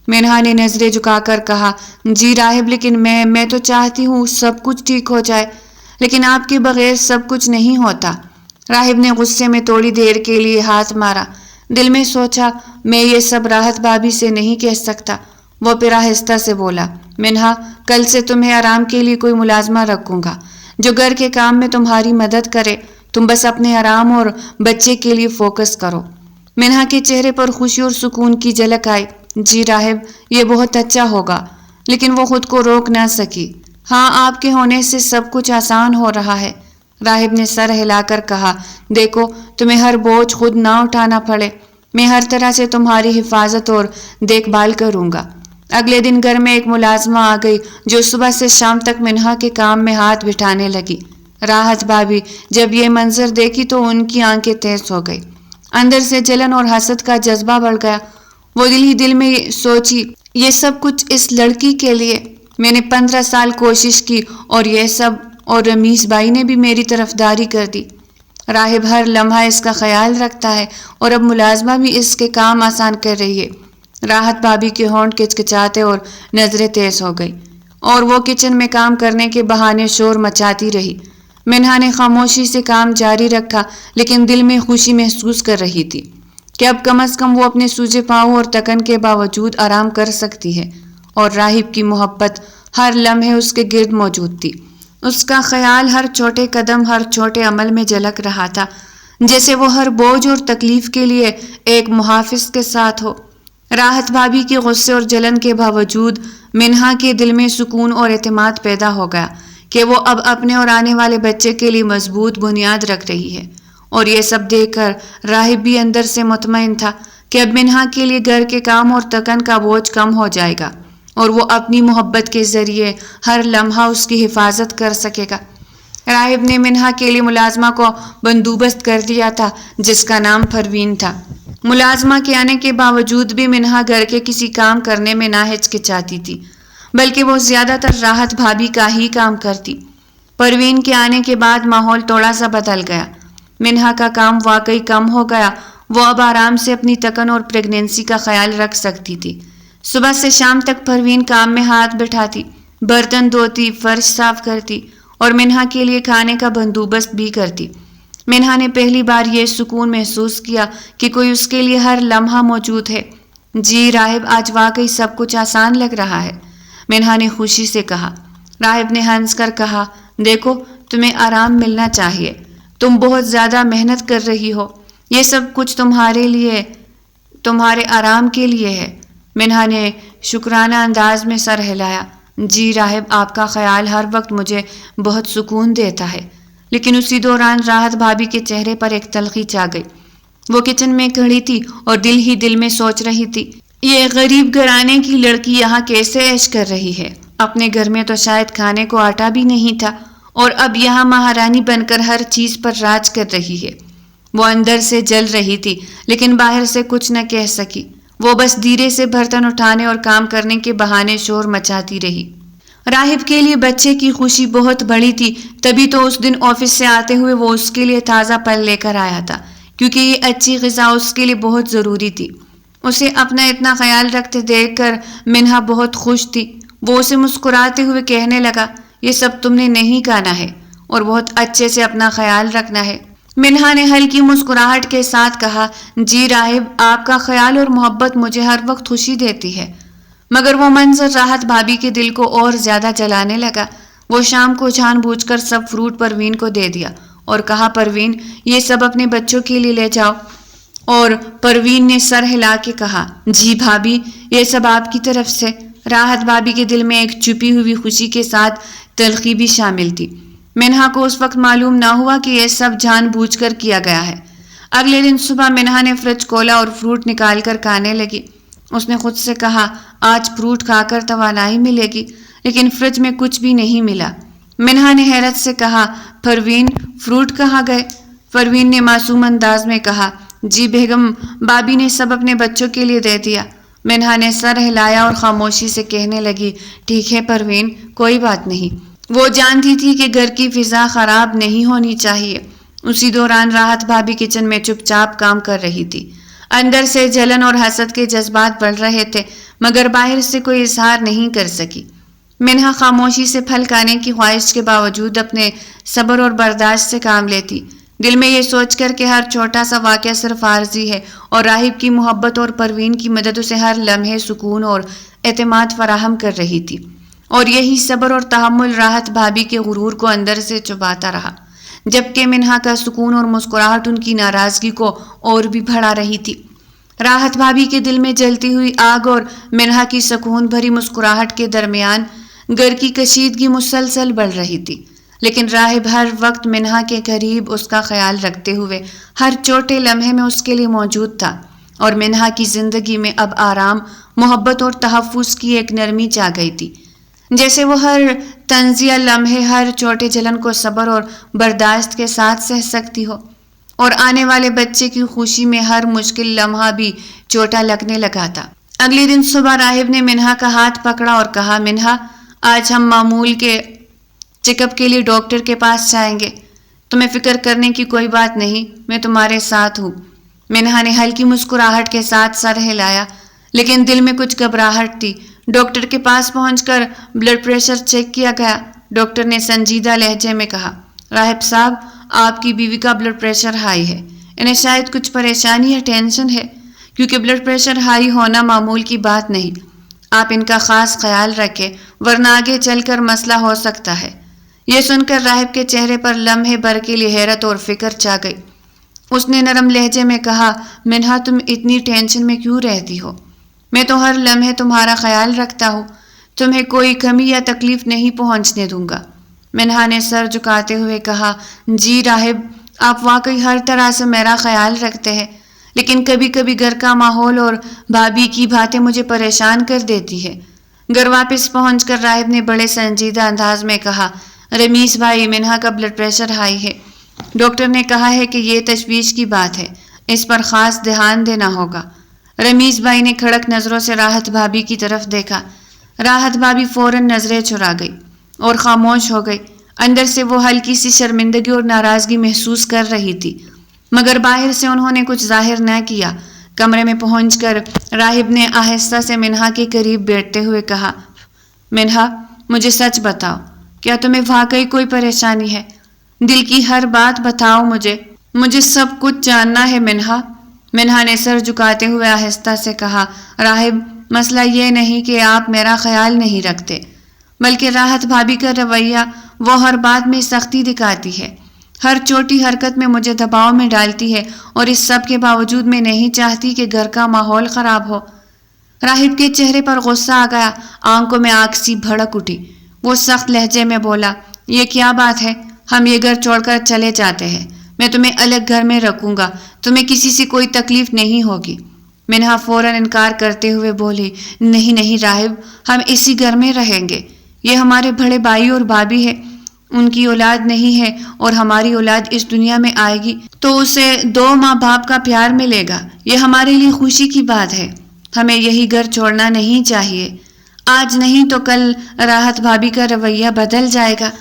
[SPEAKER 1] منہا نے نظریں جھکا کر کہا، جی راہب، لیکن میں تو چاہتی ہوں سب کچھ ٹھیک ہو جائے، لیکن آپ کے بغیر سب کچھ نہیں ہوتا۔ راہب نے غصے میں تھوڑی دیر کے لیے ہاتھ مارا۔ دل میں سوچا، میں یہ سب راحت بھابی سے نہیں کہہ سکتا۔ وہ پھر آہستہ سے بولا، منہا، کل سے تمہیں آرام کے لیے کوئی ملازمہ رکھوں گا جو گھر کے کام میں تمہاری مدد کرے، تم بس اپنے آرام اور بچے کے لیے فوکس کرو۔ منہا کے چہرے پر خوشی اور سکون کی جھلک آئی۔ جی راہب، یہ بہت اچھا ہوگا، لیکن وہ خود کو روک نہ سکی۔ ہاں، آپ کے ہونے سے سب کچھ آسان ہو رہا ہے۔ راہب نے سر ہلا کر کہا، دیکھو، تمہیں ہر بوجھ خود نہ اٹھانا پڑے، میں ہر طرح سے تمہاری حفاظت اور دیکھ بھال کروں گا۔ اگلے دن گھر میں ایک ملازمہ آ گئی جو صبح سے شام تک منہا کے کام میں ہاتھ بٹھانے لگی۔ راحت بھابی جب یہ منظر دیکھی تو ان کی آنکھیں تیز ہو گئی، اندر سے جلن اور حسد کا جذبہ بڑھ گیا۔ وہ دل ہی دل میں سوچی، یہ سب کچھ اس لڑکی کے لیے، میں نے 15 سال کوشش کی اور یہ سب، اور رمیز بھائی نے بھی میری طرفداری کر دی۔ راہب ہر لمحہ اس کا خیال رکھتا ہے اور اب ملازمہ بھی اس کے کام آسان کر رہی ہے۔ راحت بھابی کے ہونٹ کچکچاتے اور نظریں تیز ہو گئی، اور وہ کچن میں کام کرنے کے بہانے شور مچاتی رہی۔ منہا نے خاموشی سے کام جاری رکھا، لیکن دل میں خوشی محسوس کر رہی تھی کہ اب کم از کم وہ اپنے سوجے پاؤں اور تکن کے باوجود آرام کر سکتی ہے، اور راہب کی محبت ہر لمحے اس کے گرد موجود تھی۔ اس کا خیال ہر چھوٹے قدم، ہر چھوٹے عمل میں جھلک رہا تھا، جیسے وہ ہر بوجھ اور تکلیف کے لیے ایک محافظ کے ساتھ ہو۔ راحت بھابی کے غصے اور جلن کے باوجود منہا کے دل میں سکون اور اعتماد پیدا ہو گیا کہ وہ اب اپنے اور آنے والے بچے کے لیے مضبوط بنیاد رکھ رہی ہے، اور یہ سب دیکھ کر راہب بھی اندر سے مطمئن تھا کہ اب منہا کے لیے گھر کے کام اور تکن کا بوجھ کم ہو جائے گا، اور وہ اپنی محبت کے ذریعے ہر لمحہ اس کی حفاظت کر سکے گا۔ راہب نے منہا کے لیے ملازمہ کو بندوبست کر دیا تھا جس کا نام پروین تھا۔ ملازمہ کے آنے کے باوجود بھی منہا گھر کے کسی کام کرنے میں نہ ہچکچاتی تھی، بلکہ وہ زیادہ تر راحت بھابی کا ہی کام کرتی۔ پروین کے آنے کے بعد ماحول تھوڑا سا بدل گیا۔ منہا کا کام واقعی کم ہو گیا۔ وہ اب آرام سے اپنی تکن اور پریگننسی کا خیال رکھ سکتی تھی۔ صبح سے شام تک پروین کام میں ہاتھ بٹھاتی، برتن دھوتی، فرش صاف کرتی اور منہا کے لیے کھانے کا بندوبست بھی کرتی۔ منہا نے پہلی بار یہ سکون محسوس کیا کہ کوئی اس کے لیے ہر لمحہ موجود ہے۔ جی راہب، آج واقعی سب کچھ آسان لگ رہا ہے، منہا نے خوشی سے کہا۔ راہب نے ہنس کر کہا، دیکھو، تمہیں آرام ملنا چاہیے، تم بہت زیادہ محنت کر رہی ہو، یہ سب کچھ تمہارے لیے، تمہارے آرام کے لیے ہے۔ منہا نے شکرانہ انداز میں سر ہلایا۔ جی راہب، آپ کا خیال ہر وقت مجھے بہت سکون دیتا ہے۔ لیکن اسی دوران راحت بھابی کے چہرے پر ایک تلخی چھا گئی۔ وہ کچن میں کھڑی تھی اور دل ہی دل میں سوچ رہی تھی، یہ غریب گھرانے کی لڑکی یہاں کیسے عیش کر رہی ہے؟ اپنے گھر میں تو شاید کھانے کو آٹا بھی نہیں تھا، اور اب یہاں مہارانی بن کر ہر چیز پر راج کر رہی ہے۔ وہ اندر سے جل رہی تھی لیکن باہر سے کچھ نہ کہہ سکی۔ وہ بس دھیرے سے برتن اٹھانے اور کام کرنے کے بہانے شور مچاتی رہی۔ راہب کے لیے بچے کی خوشی بہت بڑی تھی، تبھی تو اس دن آفس سے آتے ہوئے وہ اس کے لیے تازہ پھل لے کر آیا تھا، کیونکہ یہ اچھی غذا اس کے لیے بہت ضروری تھی۔ اسے اپنا اتنا خیال رکھتے دیکھ کر منہا بہت خوش تھی۔ وہ اسے مسکراتے ہوئے کہنے لگا، یہ سب تم نے نہیں کھانا ہے اور بہت اچھے سے اپنا خیال رکھنا ہے۔ منہا نے ہلکی مسکراہٹ کے ساتھ کہا، جی راہب، آپ کا خیال اور محبت مجھے ہر وقت خوشی دیتی ہے۔ مگر وہ منظر راحت بھابی کے دل کو اور زیادہ جلانے لگا۔ وہ شام کو جان بوجھ کر سب فروٹ پروین کو دے دیا اور کہا، پروین، یہ سب اپنے بچوں کے لیے لے جاؤ۔ اور پروین نے سر ہلا کے کہا، جی بھابی، یہ سب آپ کی طرف سے۔ راحت بھابی کے دل میں ایک چھپی ہوئی خوشی کے ساتھ تلخی بھی شامل تھی۔ منہا کو اس وقت معلوم نہ ہوا کہ یہ سب جان بوجھ کر کیا گیا ہے۔ اگلے دن صبح منہا نے فریج کھولا اور فروٹ نکال کر کھانے لگی۔ اس نے خود سے کہا، آج فروٹ کھا کر توانائی ملے گی، لیکن فریج میں کچھ بھی نہیں ملا۔ منہا نے حیرت سے کہا، پروین، فروٹ کہاں گئے؟ پروین نے معصوم انداز میں کہا، جی بیگم، بابی نے سب اپنے بچوں کے لیے دے دیا۔ منہا نے سر ہلایا اور خاموشی سے کہنے لگی، ٹھیک ہے پروین، کوئی بات نہیں۔ وہ جانتی تھی کہ گھر کی فضا خراب نہیں ہونی چاہیے۔ اسی دوران راحت بھابی کچن میں چپ چاپ کام کر رہی تھی۔ اندر سے جلن اور حسد کے جذبات بڑھ رہے تھے، مگر باہر سے کوئی اظہار نہیں کر سکی۔ منہا خاموشی سے پھل کھانے کی خواہش کے باوجود اپنے صبر اور برداشت سے کام لیتی، دل میں یہ سوچ کر کہ ہر چھوٹا سا واقعہ صرف عارضی ہے اور راہب کی محبت اور پروین کی مدد اسے ہر لمحے سکون اور اعتماد فراہم کر رہی تھی۔ اور یہی صبر اور تحمل راحت بھابی کے غرور کو اندر سے چباتا رہا، جبکہ منہا کا سکون اور مسکراہٹ ان کی ناراضگی کو اور بھی بڑھا رہی تھی۔ راحت بھابی کے دل میں جلتی ہوئی آگ اور منہا کی سکون بھری مسکراہٹ کے درمیان گھر کی کشیدگی مسلسل بڑھ رہی تھی، لیکن راہب ہر وقت منہا کے قریب اس کا خیال رکھتے ہوئے ہر چھوٹے لمحے میں اس کے لیے موجود تھا، اور منہا کی زندگی میں اب آرام، محبت اور تحفظ کی ایک نرمی چھا گئی تھی، جیسے وہ ہر تنزیہ لمحے، ہر چھوٹے جلن کو صبر اور برداشت کے ساتھ سہ سکتی ہو، اور آنے والے بچے کی خوشی میں ہر مشکل لمحہ بھی چھوٹا لگنے لگا تھا۔ اگلے دن صبح راہب نے منہا کا ہاتھ پکڑا اور کہا، منہا، آج ہم معمول کے چیک اپ کے لیے ڈاکٹر کے پاس جائیں گے۔ تمہیں فکر کرنے کی کوئی بات نہیں، میں تمہارے ساتھ ہوں۔ منہا نے ہلکی مسکراہٹ کے ساتھ سر ہلایا، لیکن دل میں کچھ گھبراہٹ تھی۔ ڈاکٹر کے پاس پہنچ کر بلڈ پریشر چیک کیا گیا۔ ڈاکٹر نے سنجیدہ لہجے میں کہا، راہب صاحب، آپ کی بیوی کا بلڈ پریشر ہائی ہے، انہیں شاید کچھ پریشانی یا ٹینشن ہے، کیونکہ بلڈ پریشر ہائی ہونا معمول کی بات نہیں۔ آپ ان کا خاص خیال رکھیں، ورنہ آگے چل کر مسئلہ ہو سکتا ہے۔ یہ سن کر راہب کے چہرے پر لمحے بھر کے لیے حیرت اور فکر چھا گئی۔ اس نے نرم لہجے میں کہا، منہا، تم اتنی ٹینشن میں کیوں رہتی ہو؟ میں تو ہر لمحے تمہارا خیال رکھتا ہوں، تمہیں کوئی کمی یا تکلیف نہیں پہنچنے دوں گا۔ منہا نے سر جھکاتے ہوئے کہا، جی راہب، آپ واقعی ہر طرح سے میرا خیال رکھتے ہیں، لیکن کبھی کبھی گھر کا ماحول اور بھابی کی باتیں مجھے پریشان کر دیتی ہے۔ گھر واپس پہنچ کر راہب نے بڑے سنجیدہ انداز میں کہا، رمیش بھائی، منہا کا بلڈ پریشر ہائی ہے، ڈاکٹر نے کہا ہے کہ یہ تشویش کی بات ہے، اس پر خاص دھیان دینا ہوگا۔ رمیش بھائی نے کھڑک نظروں سے راحت بھابی کی طرف دیکھا۔ راحت بھابی فوراً نظریں چرا گئی اور خاموش ہو گئی۔ اندر سے وہ ہلکی سی شرمندگی اور ناراضگی محسوس کر رہی تھی، مگر باہر سے انہوں نے کچھ ظاہر نہ کیا۔ کمرے میں پہنچ کر راہب نے آہستہ سے منہا کے قریب بیٹھتے ہوئے کہا، منہا، مجھے سچ بتاؤ، کیا تمہیں واقعی کوئی پریشانی ہے؟ دل کی ہر بات بتاؤ مجھے سب کچھ جاننا ہے منہا۔ منہا نے سر جھکاتے ہوئے آہستہ سے کہا، راہب، مسئلہ یہ نہیں کہ آپ میرا خیال نہیں رکھتے، بلکہ راحت بھابی کا رویہ، وہ ہر بات میں سختی دکھاتی ہے، ہر چھوٹی حرکت میں مجھے دباؤ میں ڈالتی ہے، اور اس سب کے باوجود میں نہیں چاہتی کہ گھر کا ماحول خراب ہو۔ راہب کے چہرے پر غصہ آ گیا، آنکھوں میں آگ سی بھڑک اٹھی۔ وہ سخت لہجے میں بولا، یہ کیا بات ہے؟ ہم یہ گھر چھوڑ کر چلے جاتے ہیں، میں تمہیں الگ گھر میں رکھوں گا، تمہیں کسی سے کوئی تکلیف نہیں ہوگی۔ منہا فوراً انکار کرتے ہوئے بولی، نہیں نہیں راہب، ہم اسی گھر میں رہیں گے، یہ ہمارے بڑے بھائی اور بھابھی ہے، ان کی اولاد نہیں ہے اور ہماری اولاد اس دنیا میں آئے گی تو اسے 2 ماں باپ کا پیار ملے گا، یہ ہمارے لیے خوشی کی بات ہے، ہمیں یہی گھر چھوڑنا نہیں چاہیے، آج نہیں تو کل راحت بھابھی کا رویہ بدل جائے گا۔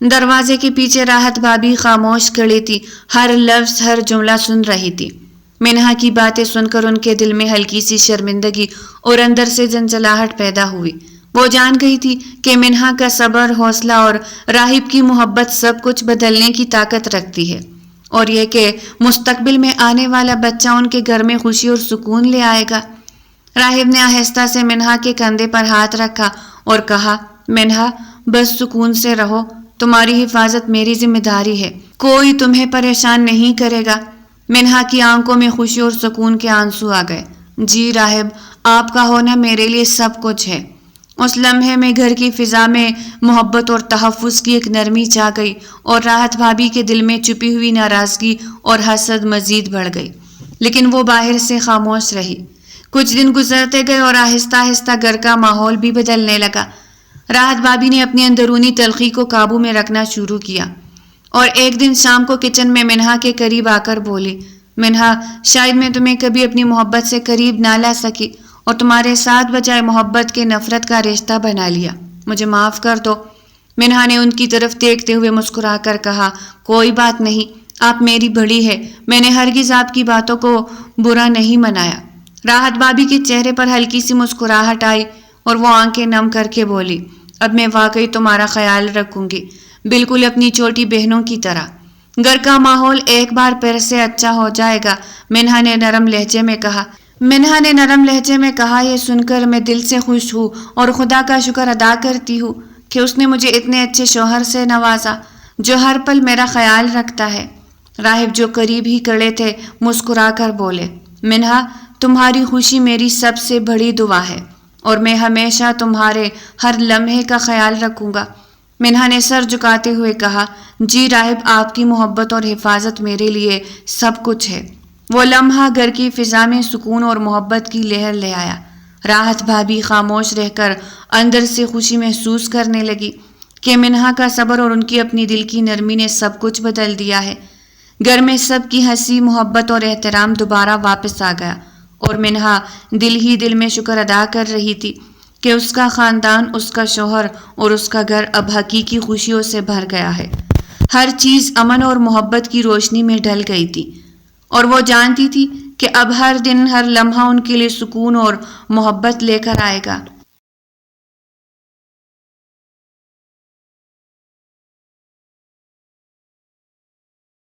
[SPEAKER 1] دروازے کے پیچھے راحت بھابھی خاموش کھڑی تھی، ہر لفظ ہر جملہ سن رہی تھی۔ منہا کی باتیں سن کر ان کے دل میں ہلکی سی شرمندگی اور اندر سے جھنجھلاہٹ پیدا ہوئی۔ وہ جان گئی تھی کہ منہا کا صبر، حوصلہ اور راہب کی محبت سب کچھ بدلنے کی طاقت رکھتی ہے، اور یہ کہ مستقبل میں آنے والا بچہ ان کے گھر میں خوشی اور سکون لے آئے گا۔ راہب نے آہستہ سے منہا کے کندھے پر ہاتھ رکھا اور کہا، منہا بس سکون سے رہو، تمہاری حفاظت میری ذمہ داری ہے، کوئی تمہیں پریشان نہیں کرے گا۔ منہا کی آنکھوں میں خوشی اور سکون کے آنسو آ گئے۔ جی راہب، آپ کا ہونا میرے لیے سب کچھ ہے۔ اس لمحے میں گھر کی فضا میں محبت اور تحفظ کی ایک نرمی چھا گئی، اور راحت بھابھی کے دل میں چھپی ہوئی ناراضگی اور حسد مزید بڑھ گئی، لیکن وہ باہر سے خاموش رہی۔ کچھ دن گزرتے گئے اور آہستہ آہستہ گھر کا ماحول بھی بدلنے لگا۔ راحت بھابھی نے اپنی اندرونی تلخی کو قابو میں رکھنا شروع کیا، اور ایک دن شام کو کچن میں منہا کے قریب آ کر بولی، منہا شاید میں تمہیں کبھی اپنی محبت سے قریب نہ لا سکی اور تمہارے ساتھ بجائے محبت کے نفرت کا رشتہ بنا لیا، مجھے معاف کر دو۔ منہا نے ان کی طرف دیکھتے ہوئے مسکرا کر کہا، کوئی بات نہیں، آپ میری بڑی ہے، میں نے ہرگز آپ کی باتوں کو برا نہیں منایا۔ راحت بھابھی کے چہرے پر ہلکی سی مسکراہٹ آئی اور وہ آنکھیں نم کر کے بولی، اب میں واقعی تمہارا خیال رکھوں گی، بالکل اپنی چھوٹی بہنوں کی طرح۔ گھر کا ماحول ایک بار پھر سے اچھا ہو جائے گا، منہا نے نرم لہجے میں کہا، یہ سن کر میں دل سے خوش ہوں اور خدا کا شکر ادا کرتی ہوں کہ اس نے مجھے اتنے اچھے شوہر سے نوازا جو ہر پل میرا خیال رکھتا ہے۔ راہب جو قریب ہی کھڑے تھے مسکرا کر بولے، منہا تمہاری خوشی میری سب سے بڑی دعا ہے اور میں ہمیشہ تمہارے ہر لمحے کا خیال رکھوں گا۔ منہا نے سر جھکاتے ہوئے کہا، جی راہب، آپ کی محبت اور حفاظت میرے لیے سب کچھ ہے۔ وہ لمحہ گھر کی فضا میں سکون اور محبت کی لہر لے آیا۔ راحت بھابھی خاموش رہ کر اندر سے خوشی محسوس کرنے لگی کہ منہا کا صبر اور ان کی اپنی دل کی نرمی نے سب کچھ بدل دیا ہے۔ گھر میں سب کی ہنسی، محبت اور احترام دوبارہ واپس آ گیا، اور منہا دل ہی دل میں شکر ادا کر رہی تھی کہ اس کا خاندان، اس کا شوہر اور اس کا گھر اب حقیقی خوشیوں سے بھر گیا ہے۔ ہر چیز امن اور محبت کی روشنی میں ڈھل گئی تھی، اور وہ جانتی تھی کہ اب ہر دن، ہر لمحہ ان کے لیے سکون اور محبت لے کر آئے گا۔